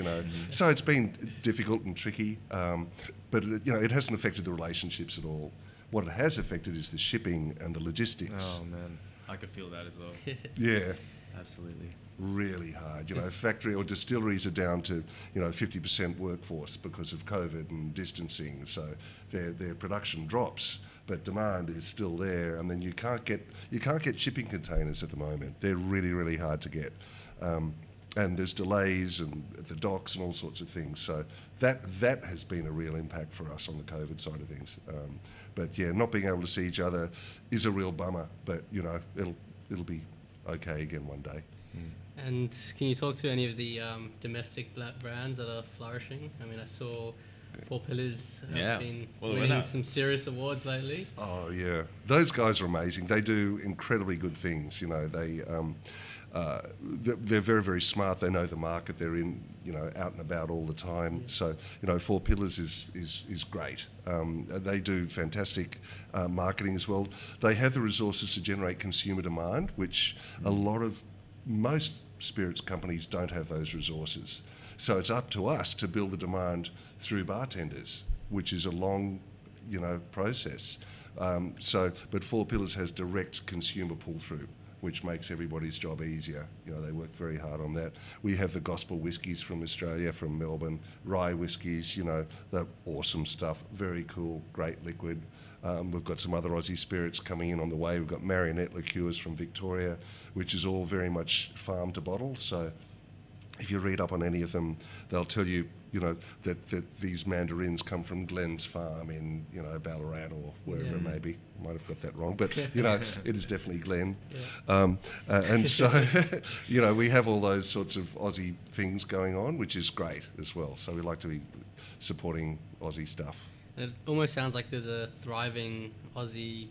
So it's been difficult and tricky, but it hasn't affected the relationships at all. What it has affected is the shipping and the logistics. Oh man, I could feel that as well. Yeah. Absolutely. Really hard. Factory or distilleries are down to 50% workforce because of COVID and distancing. So their production drops, but demand is still there. And then you can't get shipping containers at the moment. They're really, really hard to get. And there's delays at the docks and all sorts of things. So that has been a real impact for us on the COVID side of things. But yeah, not being able to see each other is a real bummer. But it'll be okay again one day. And can you talk to any of the domestic brands that are flourishing? I mean, I saw Four Pillars have been winning some serious awards lately. Oh yeah, those guys are amazing. They do incredibly good things. They're very, very smart. They know the market. They're in, out and about all the time. So, Four Pillars is great. They do fantastic marketing as well. They have the resources to generate consumer demand, which most spirits companies don't have those resources. So it's up to us to build the demand through bartenders, which is a long, process. But Four Pillars has direct consumer pull-through, which makes everybody's job easier. They work very hard on that. We have the gospel whiskies from Australia, from Melbourne, rye whiskies, they're awesome stuff, very cool, great liquid. We've got some other Aussie spirits coming in on the way. We've got Marionette liqueurs from Victoria, which is all very much farm to bottle. So if you read up on any of them, they'll tell you, that these mandarins come from Glenn's farm in, Ballarat or wherever it may be. Might have got that wrong, but, it is definitely Glenn. Yeah. And so, we have all those sorts of Aussie things going on, which is great as well. So we like to be supporting Aussie stuff. It almost sounds like there's a thriving Aussie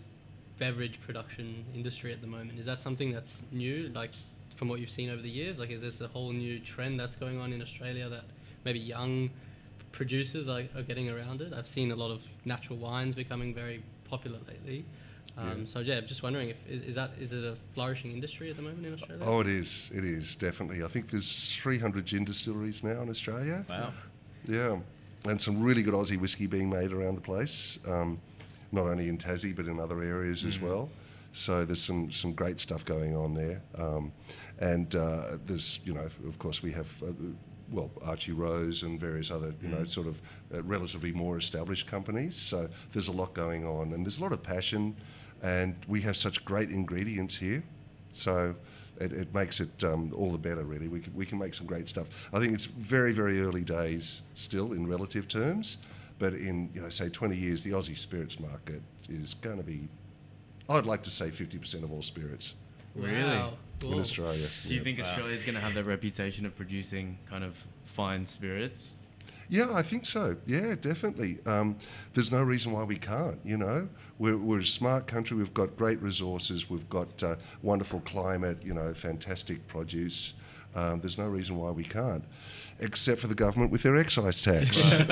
beverage production industry at the moment. Is that something that's new, like from what you've seen over the years? Like, is this a whole new trend that's going on in Australia that maybe young producers are getting around it? I've seen a lot of natural wines becoming very popular lately. So yeah, I'm just wondering if is it a flourishing industry at the moment in Australia? Oh, it is definitely. I think there's 300 gin distilleries now in Australia. Wow. Yeah, and some really good Aussie whiskey being made around the place, not only in Tassie but in other areas as well. So there's some great stuff going on there, and there's, you know, of course we have Archie Rose and various other, you know, sort of relatively more established companies. So there's a lot going on, and there's a lot of passion, and we have such great ingredients here. So it makes it all the better, really. We can make some great stuff. I think it's very, very early days still in relative terms, but in, you know, say 20 years, the Aussie spirits market is going to be, I'd like to say 50% of all spirits. Really? Wow. In Cool. Australia. Do you think Australia is going to have the reputation of producing kind of fine spirits? Yeah, I think so. Yeah, definitely. There's no reason why we can't, you know. We're a smart country. We've got great resources. We've got wonderful climate, you know, fantastic produce. There's no reason why we can't, except for the government with their excise tax.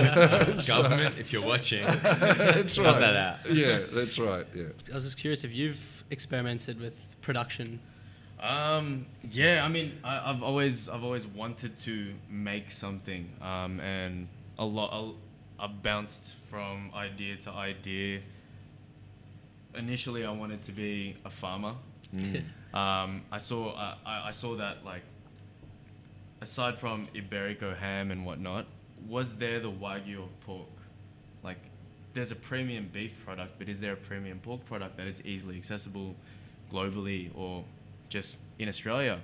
Government, if you're watching, That's cut right. that out. Yeah, that's right. Yeah. I was just curious if you've experimented with production. Yeah, I mean, I've always wanted to make something, and I bounced from idea to idea. Initially, I wanted to be a farmer. I saw that, like, aside from Iberico ham and whatnot, was there the Wagyu of pork? Like, there's a premium beef product, but is there a premium pork product that is easily accessible globally or just in Australia?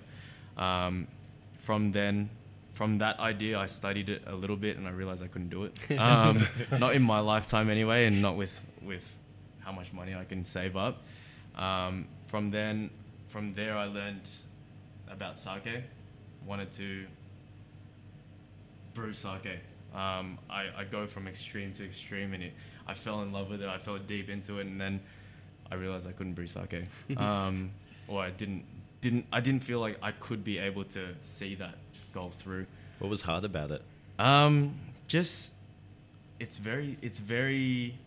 From that idea, I studied it a little bit, and I realized I couldn't do it. Not in my lifetime anyway, and not with how much money I can save up. From there, I learned about sake. Wanted to brew sake. I go from extreme to extreme, and I fell in love with it. I fell deep into it, and then I realized I couldn't brew sake, or I didn't feel like I could be able to see that go through. What was hard about it? Just it's very.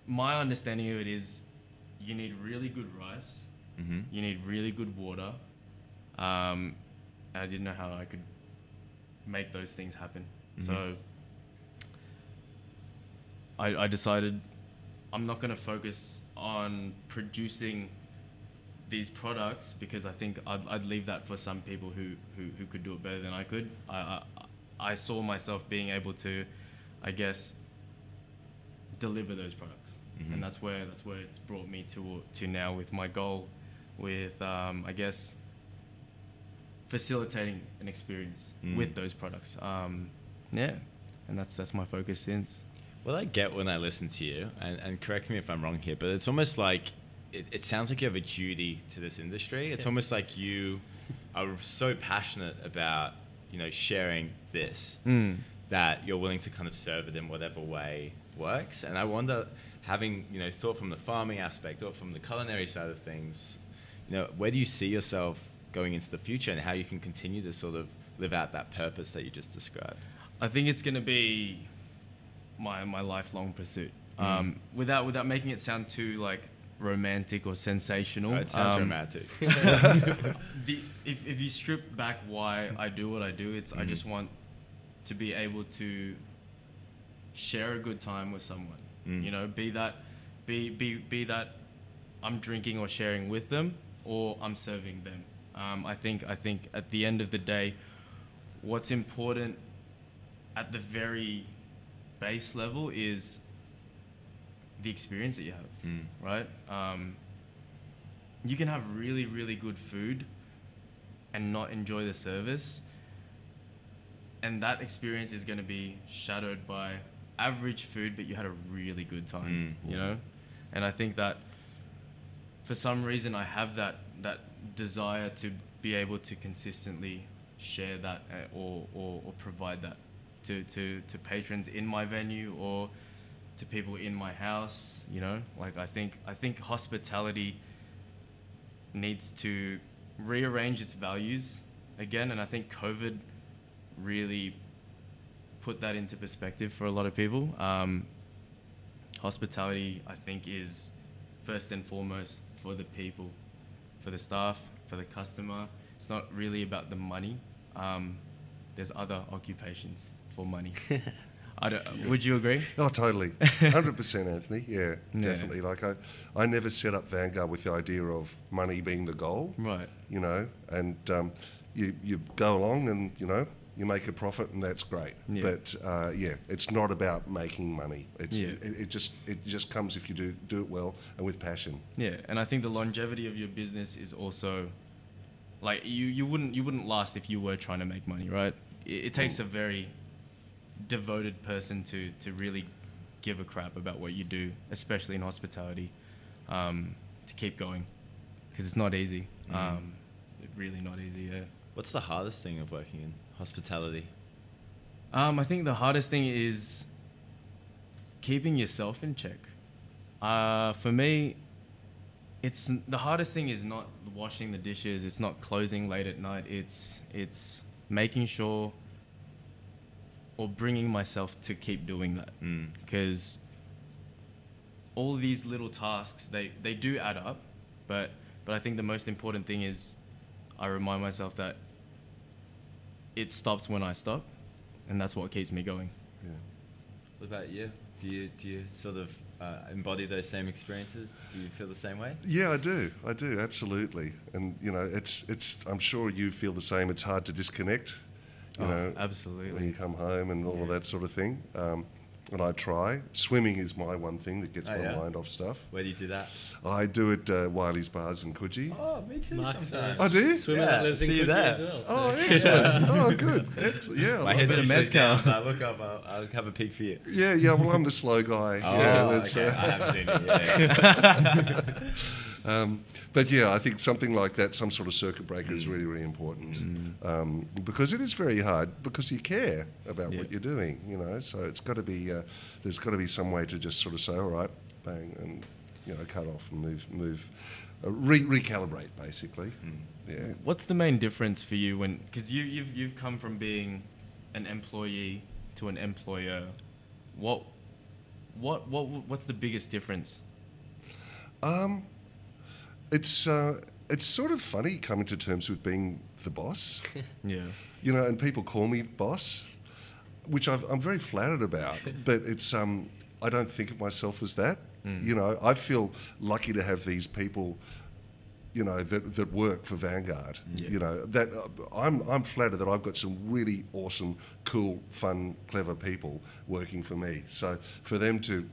My understanding of it is, you need really good rice. Mm-hmm. You need really good water. And I didn't know how I could make those things happen. Mm-hmm. So I decided I'm not going to focus on producing these products, because I think I'd leave that for some people who could do it better than I could. I saw myself being able to, I guess, deliver those products. Mm-hmm. And that's where it's brought me to now, with my goal with I guess facilitating an experience with those products. Yeah, and that's my focus since. Well, I get when I listen to you, and correct me if I'm wrong here, but it's almost like it sounds like you have a duty to this industry. It's almost like you are so passionate about, you know, sharing this that you're willing to kind of serve it in whatever way works. And I wonder, having, you know, thought from the farming aspect or from the culinary side of things, you know, where do you see yourself going into the future, and how you can continue to sort of live out that purpose that you just described? I think it's going to be my lifelong pursuit. Without making it sound too like romantic or sensational. Oh, it sounds romantic. If you strip back why I do what I do, it's I just want to be able to share a good time with someone. You know, be that I'm drinking or sharing with them, or I'm serving them. I think at the end of the day, what's important at the very base level is the experience that you have, right? You can have really, really good food and not enjoy the service, and that experience is going to be shadowed by average food, but you had a really good time, you know? And I think that for some reason I have that desire to be able to consistently share that or provide that to patrons in my venue, or to people in my house, you know, like I think hospitality needs to rearrange its values again, and I think COVID really put that into perspective for a lot of people. Hospitality, I think, is first and foremost for the people, for the staff, for the customer. It's not really about the money. There's other occupations for money. Would you agree? Oh, totally. 100%, Anthony. Yeah, definitely. Like I never set up Vanguard with the idea of money being the goal. Right. You know, and you go along and, you know, you make a profit and that's great. Yeah. But it's not about making money. It just comes if you do it well and with passion. Yeah, and I think the longevity of your business is also, like, you wouldn't last if you were trying to make money, right? It takes a very devoted person to really give a crap about what you do, especially in hospitality, to keep going, because it's not easy. It's really not easy. Yeah. What's the hardest thing of working in hospitality? I think the hardest thing is keeping yourself in check. For me, it's the hardest thing is not washing the dishes. It's not closing late at night. It's making sure, or bringing myself to keep doing that, because all these little tasks, they do add up, but I think the most important thing is I remind myself that it stops when I stop, and that's what keeps me going. Yeah. What about you? Do you sort of embody those same experiences? Do you feel the same way? Yeah, I do, absolutely. And you know, it's I'm sure you feel the same. It's hard to disconnect. You know, absolutely. When you come home and all of that sort of thing. And I try. Swimming is my one thing that gets my mind off stuff. Where do you do that? I do it Wiley's Bars in Coogee. Oh, me too. Sometimes. Oh, do you? Swimmer that lives in Coogee as well. So. Oh, excellent. Oh, good. Excellent. Yeah. My head's a mezcal. I look up. I'll have a peek for you. Yeah. Well, I'm the slow guy. Okay. I have seen it. Yeah. But yeah, I think something like that, some sort of circuit breaker is really, really important, because it is very hard, because you care about what you're doing, you know. So it's got to be there's got to be some way to just sort of say, all right, bang, and you know, cut off and move, recalibrate basically. Yeah. What's the main difference for you when, because you've come from being an employee to an employer? What's the biggest difference? It's sort of funny coming to terms with being the boss. Yeah. You know, and people call me boss, which I'm very flattered about. But it's I don't think of myself as that. You know, I feel lucky to have these people, you know, that work for Vanguard. You know, that I'm flattered that I've got some really awesome, cool, fun, clever people working for me. So for them to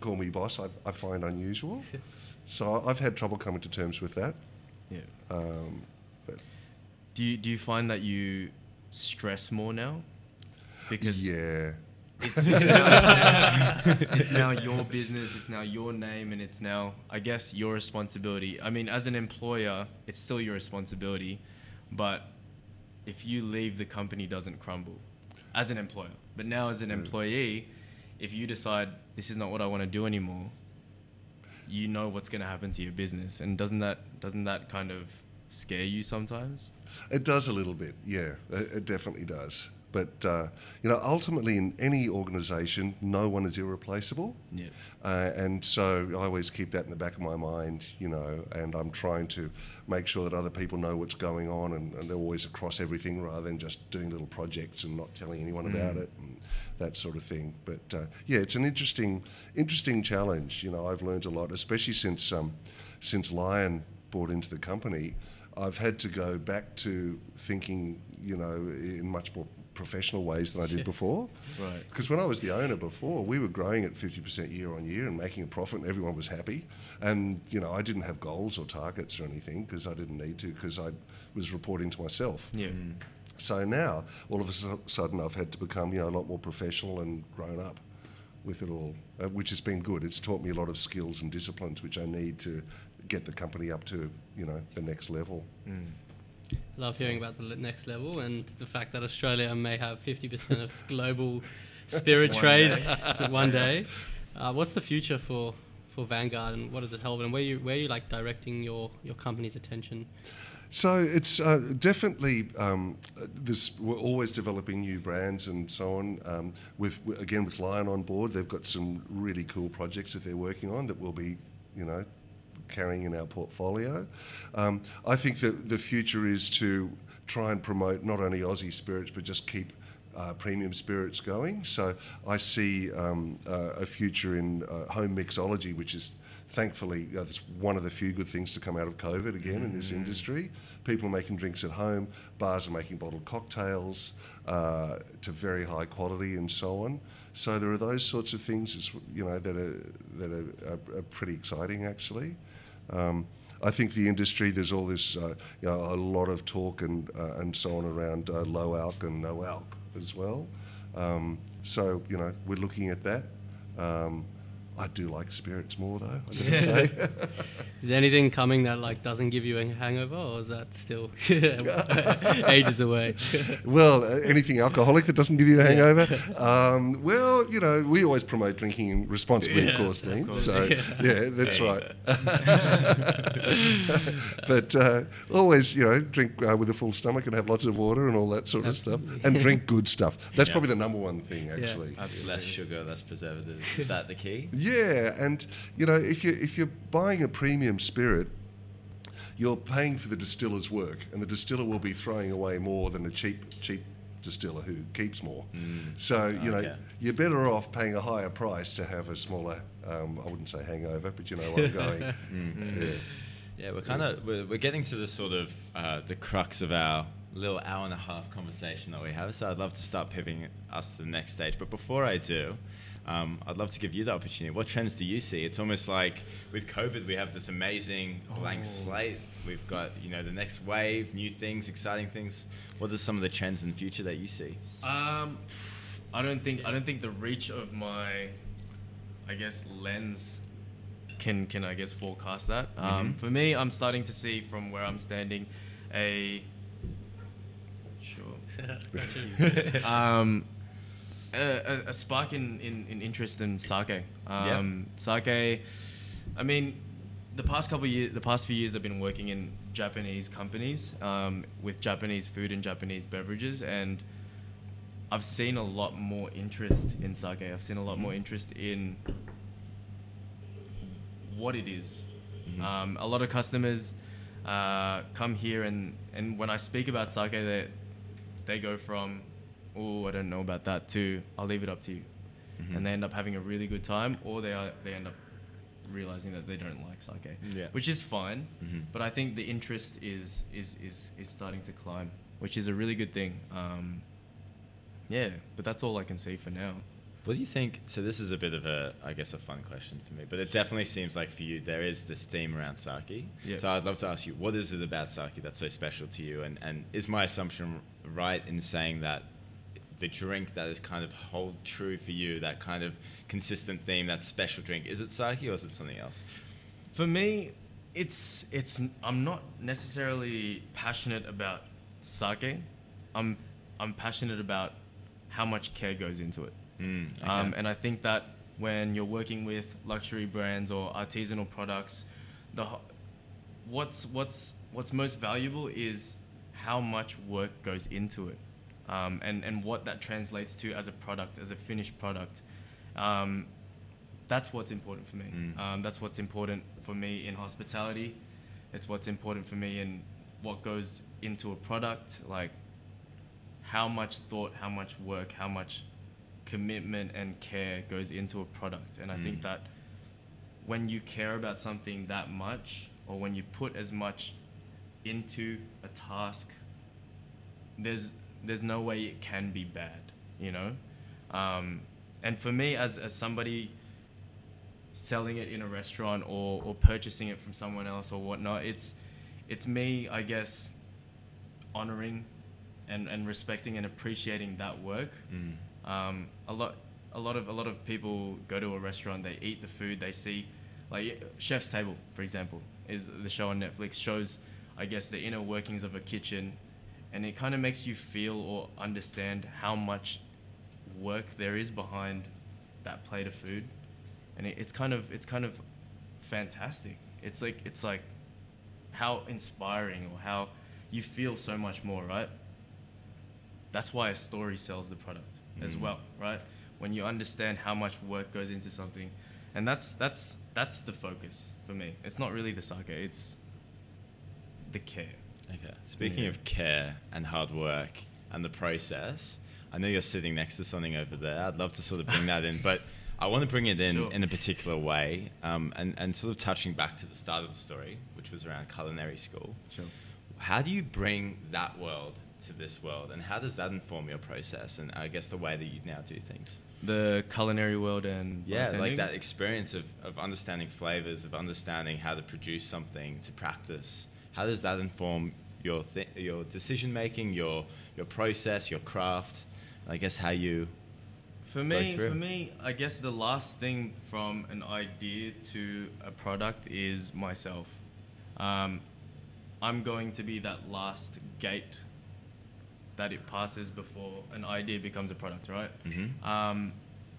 call me boss, I find unusual. So I've had trouble coming to terms with that. Yeah. But do you find that you stress more now? Because it's now your business, it's now your name, and it's now, I guess, your responsibility. I mean, as an employer, it's still your responsibility, but if you leave, the company doesn't crumble as an employer. But now as an employee, if you decide this is not what I want to do anymore, you know what's going to happen to your business, and doesn't that kind of scare you sometimes? It does a little bit, yeah. It definitely does. But you know, ultimately, in any organisation, no one is irreplaceable. Yeah. And so I always keep that in the back of my mind, you know. And I'm trying to make sure that other people know what's going on, and they're always across everything, rather than just doing little projects and not telling anyone about it. And that sort of thing. But yeah, it's an interesting challenge. You know, I've learned a lot, especially since Lion bought into the company. I've had to go back to thinking, you know, in much more professional ways than I did before. Right. Because when I was the owner before, we were growing at 50% year on year and making a profit, and everyone was happy. And you know, I didn't have goals or targets or anything, because I didn't need to, because I was reporting to myself. Yeah. So now, all of a sudden, I've had to become, you know, a lot more professional and grown up with it all, which has been good. It's taught me a lot of skills and disciplines which I need to get the company up to, you know, the next level. Love hearing about the next level, and the fact that Australia may have 50% of global spirit trade one day. What's the future for Vanguard, and what does it hold, and where you like directing your company's attention? So it's definitely we're always developing new brands and so on. With Lion on board, they've got some really cool projects that they're working on that will be, carrying in our portfolio. I think that the future is to try and promote not only Aussie spirits but just keep premium spirits going. So I see a future in home mixology, which is thankfully that's one of the few good things to come out of COVID again in this industry. People are making drinks at home, bars are making bottled cocktails to very high quality and so on. So there are those sorts of things, that are pretty exciting actually. I think the industry, there's all this, a lot of talk and so on around low alc and no alc as well. So we're looking at that. I do like spirits more though, I gotta say. Is there anything coming that doesn't give you a hangover, or is that still ages away? Well, anything alcoholic that doesn't give you a hangover? Well, we always promote drinking responsibly, of course, Dean. So, that's right. But always, drink with a full stomach and have lots of water and all that sort of stuff. And drink good stuff. That's probably the number one thing, actually. Less sugar, less preservatives. Is that the key? Yeah, and if you're buying a premium spirit, you're paying for the distiller's work, and the distiller will be throwing away more than a cheap distiller who keeps more. So you're better off paying a higher price to have a smaller, I wouldn't say hangover, but you know where I'm going. Yeah, we're getting to the sort of the crux of our little hour and a half conversation that we have. So I'd love to start pivoting us to the next stage. But before I do, I'd love to give you the opportunity. What trends do you see? It's almost like with COVID, we have this amazing blank slate. We've got, the next wave, new things, exciting things. What are some of the trends in the future that you see? I don't think the reach of my, lens can forecast that. For me, I'm starting to see from where I'm standing a spark in interest in sake. Sake, the past few years I've been working in Japanese companies with Japanese food and Japanese beverages, and I've seen a lot more interest in sake. I've seen a lot more interest in what it is. A lot of customers come here and when I speak about sake, they go from, oh, I don't know about that, to I'll leave it up to you. And they end up having a really good time, or they end up realizing that they don't like sake, which is fine. But I think the interest is starting to climb, which is a really good thing. But that's all I can see for now. What do you think? So this is a bit of a fun question for me, but it definitely seems like for you there is this theme around sake. So I'd love to ask you, what is it about sake that's so special to you? And is my assumption right in saying that the drink that is kind of hold true for you, that kind of consistent theme, that special drink, is it sake or is it something else? For me, it's I'm not necessarily passionate about sake. I'm passionate about how much care goes into it. And I think that when you're working with luxury brands or artisanal products, what's most valuable is how much work goes into it, and what that translates to as a product, as a finished product. That's what's important for me. That's what's important for me in hospitality. It's what's important for me in what goes into a product, like how much thought, how much work, how much commitment and care goes into a product. And I think that when you care about something that much, or when you put as much into a task, there's no way it can be bad, and for me, as somebody selling it in a restaurant or purchasing it from someone else or whatnot, it's me, I guess, honoring and respecting and appreciating that work. A lot of people go to a restaurant, they eat the food, they see, like Chef's Table, for example, is the show on Netflix, shows, I guess, the inner workings of a kitchen, and it kind of makes you feel or understand how much work there is behind that plate of food. and it's kind of fantastic. It's like how inspiring, or how you feel so much more, right? That's why a story sells the product as well, right? When you understand how much work goes into something, and that's the focus for me. It's not really the sake, it's the care. Okay. Speaking of care and hard work and the process, I know you're sitting next to something over there. I'd love to sort of bring that in, but I want to bring it in Sure. in a particular way, and sort of touching back to the start of the story, which was around culinary school. Sure. How do you bring that world to this world, and how does that inform your process and I guess the way that you now do things? The culinary world and Yeah, like bartending? that experience of understanding flavors, of understanding how to produce something, to practice. How does that inform your decision making, your process, your craft? I guess how you For me, I guess the last thing from an idea to a product is myself. I'm going to be that last gate that it passes before an idea becomes a product, right?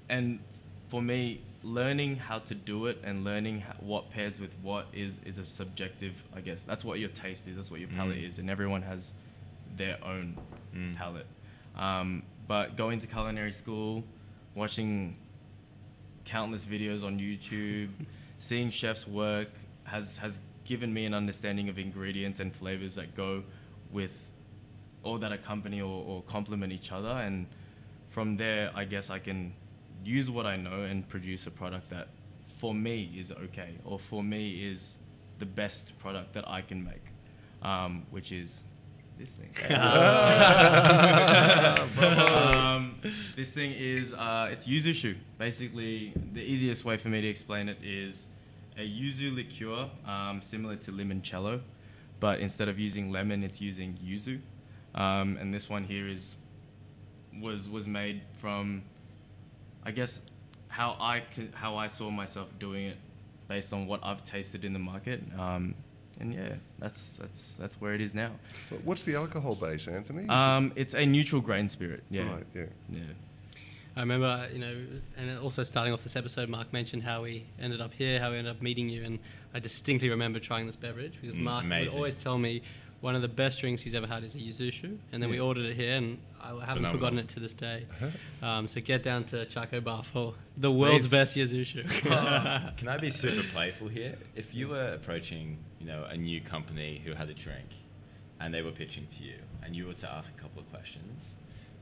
And for me, learning how to do it and learning what pairs with what is a subjective, I guess. That's what your taste is, that's what your palate is, and everyone has their own palate. But going to culinary school, watching countless videos on YouTube, seeing chefs work has given me an understanding of ingredients and flavors that go with, or that accompany or complement each other. And from there, I guess I can use what I know and produce a product that for me is okay, or for me is the best product that I can make, which is this thing. This thing is, it's yuzu shu. Basically, the easiest way for me to explain it is a yuzu liqueur, similar to limoncello, but instead of using lemon, it's using yuzu. And this one here was made from, I guess, how I saw myself doing it, based on what I've tasted in the market. And yeah, that's where it is now. What's the alcohol base, Anthony? It's a neutral grain spirit. Yeah. Right, yeah. Yeah. I remember, and also starting off this episode, Mark mentioned how we ended up here, how we ended up meeting you, and I distinctly remember trying this beverage because Mark would always tell me one of the best drinks he's ever had is a yuzu, and then we ordered it here, and I haven't forgotten it to this day. So get down to Chaco Bar for the world's best yuzu. Can I be super playful here? If you were approaching, a new company who had a drink, and they were pitching to you, and you were to ask a couple of questions,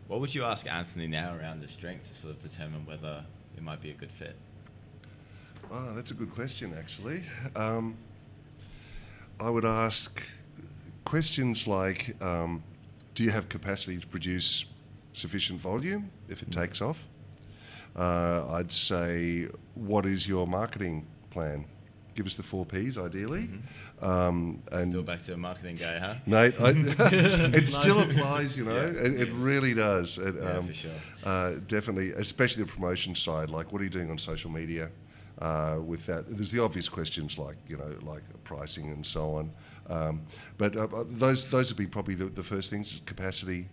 what would you ask Anthony now around this drink to sort of determine whether it might be a good fit? Oh, that's a good question, actually. I would ask questions like, do you have capacity to produce sufficient volume if it takes off? I'd say, what is your marketing plan? Give us the 4 Ps, ideally. And Still back to a marketing guy, huh? Nate, it still applies, It really does. For sure. Definitely, especially the promotion side. Like, what are you doing on social media with that? There's the obvious questions like, like pricing and so on. But those would be probably the first things: capacity,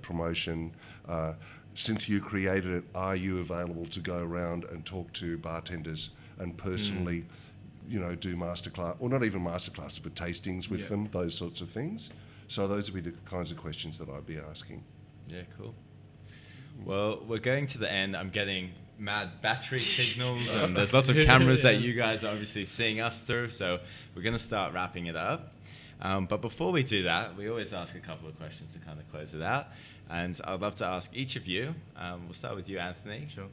promotion. Since you created it, are you available to go around and talk to bartenders and personally, do masterclass, or not even masterclasses, but tastings with them, those sorts of things? So those would be the kinds of questions that I'd be asking. Yeah, cool. Well, we're going to the end. I'm getting mad battery signals, and there's lots of cameras that you guys are obviously seeing us through, so we're going to start wrapping it up. But before we do that, we always ask a couple of questions to kind of close it out. And I'd love to ask each of you, we'll start with you, Anthony. Sure.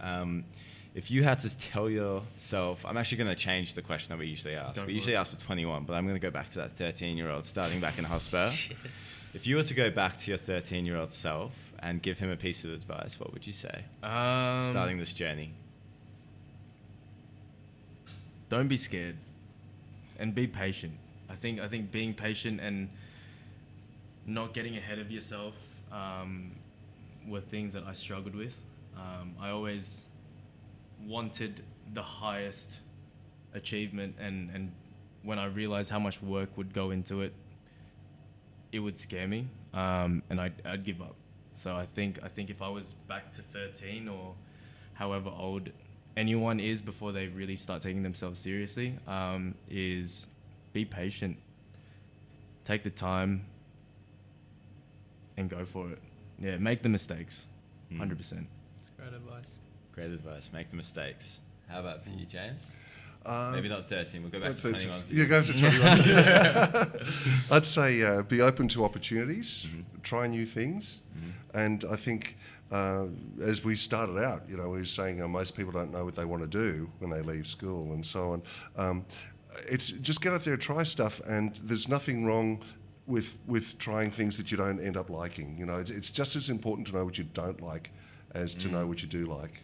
If you had to tell yourself, I'm actually going to change the question that we usually ask. We usually ask for 21, but I'm going to go back to that 13-year-old starting back in Hosper. If you were to go back to your 13-year-old self and give him a piece of advice, what would you say? Starting this journey. Don't be scared, and be patient. I think being patient and not getting ahead of yourself were things that I struggled with. I always wanted the highest achievement, and when I realized how much work would go into it, it would scare me, and I'd give up. So I think if I was back to 13 or however old, anyone is before they really start taking themselves seriously is be patient. Take the time and go for it. Yeah, make the mistakes. 100%. That's great advice. Great advice. Make the mistakes. How about for you, James? Uh, Maybe not 13. We'll go back to 21. Yeah, go to 21. I'd say be open to opportunities, try new things, and I think as we started out, you know, we were saying most people don't know what they want to do when they leave school and so on. It's just get out there, try stuff, and there's nothing wrong with trying things that you don't end up liking. You know, it's just as important to know what you don't like as to know what you do like.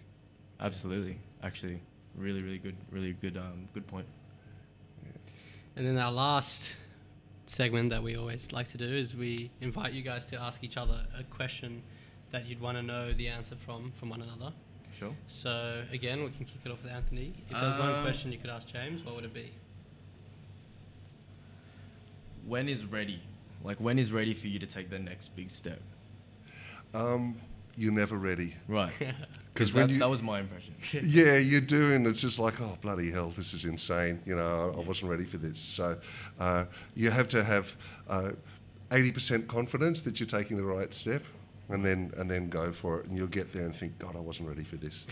Absolutely. Actually, really good point. And then our last segment that we always like to do is we invite you guys to ask each other a question that you'd want to know the answer from one another. Sure. So again, we can kick it off with Anthony. If there's one question you could ask James, what would it be? When is ready? Like, when is ready for you to take the next big step? You're never ready. Right. Because that was my impression. Yeah, you do, and it's just like, oh, bloody hell, this is insane. You know, I wasn't ready for this. So you have to have 80% confidence that you're taking the right step, and then go for it, and you'll get there and think, God, I wasn't ready for this.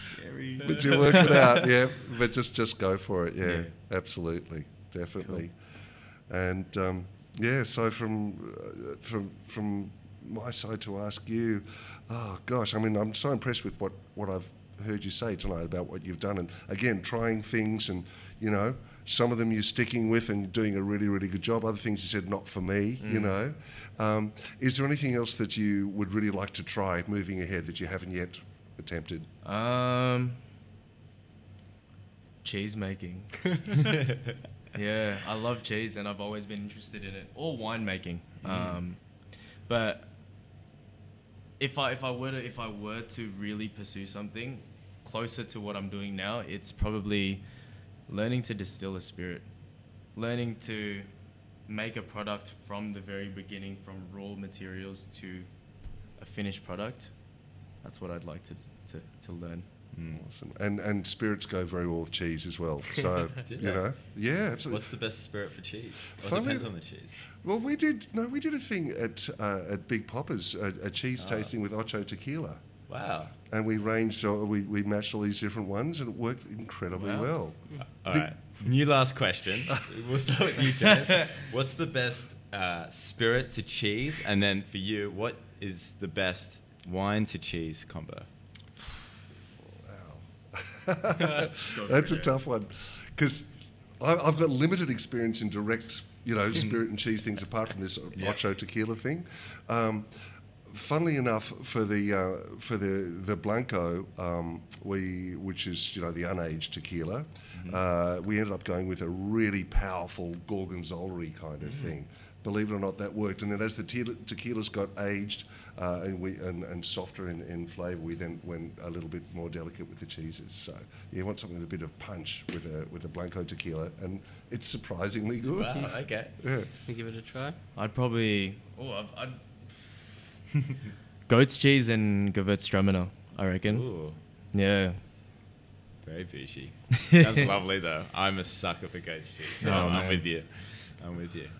Scary. But you work it out, yeah. But just go for it, yeah. Absolutely, definitely. Cool. And yeah, so from my side to ask you, oh gosh, I mean, I'm so impressed with what I've heard you say tonight about what you've done, and again, trying things, and you know, some of them you're sticking with and doing a really, really good job. Other things you said, not for me, you know. Is there anything else that you would really like to try moving ahead that you haven't yet attempted? Cheese making. Yeah, I love cheese, and I've always been interested in it. Or wine making. But if I were to really pursue something closer to what I'm doing now, it's probably learning to distill a spirit, learning to make a product from the very beginning, from raw materials to a finished product. That's what I'd like to learn. Awesome. And spirits go very well with cheese as well. So, you know, yeah, absolutely. What's the best spirit for cheese? Well, it depends on the cheese. Well, we did a thing at Big Popper's, a cheese tasting with Ocho tequila. Wow. And we we matched all these different ones, and it worked incredibly well. All right. New last question. We'll start with you, James. What's the best spirit to cheese? And then for you, what is the best wine to cheese combo? That's a tough one, because I've got limited experience in direct, you know, spirit and cheese things apart from this Ocho tequila thing. Funnily enough, for the Blanco, which is, you know, the unaged tequila, we ended up going with a really powerful gorgonzola-y kind of thing. Believe it or not, that worked. And then as the tequilas got aged and softer in flavour, we then went a little bit more delicate with the cheeses. So you want something with a bit of punch with a Blanco tequila, and it's surprisingly good. Wow, okay. Yeah. Can give it a try? I'd probably goat's cheese and Gewürztraminer, I reckon. Ooh. Yeah. Very fishy. Sounds lovely though. I'm a sucker for goat's cheese. So I'm with you.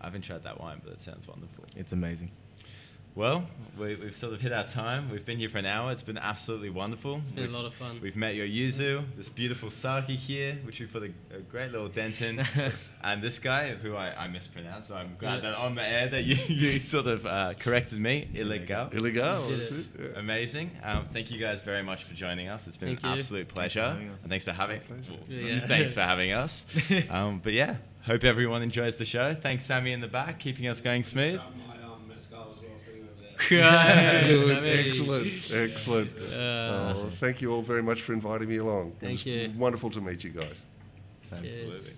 I haven't tried that wine, but it sounds wonderful. It's amazing. Well, we've sort of hit our time. We've been here for an hour. It's been absolutely wonderful. It's been a lot of fun. We've met your yuzu, this beautiful sake here, which we put a great little dent in, and this guy, who I mispronounced, so I'm glad that on the air that you sort of corrected me. Illegal. Illegal. Amazing. Thank you guys very much for joining us. It's been an absolute pleasure. And thanks for having Thanks for having us. But yeah, hope everyone enjoys the show. Thanks, Sammy, in the back, keeping us going smooth. Excellent. Thank you all very much for inviting me along. Thank you. Wonderful to meet you guys. Absolutely.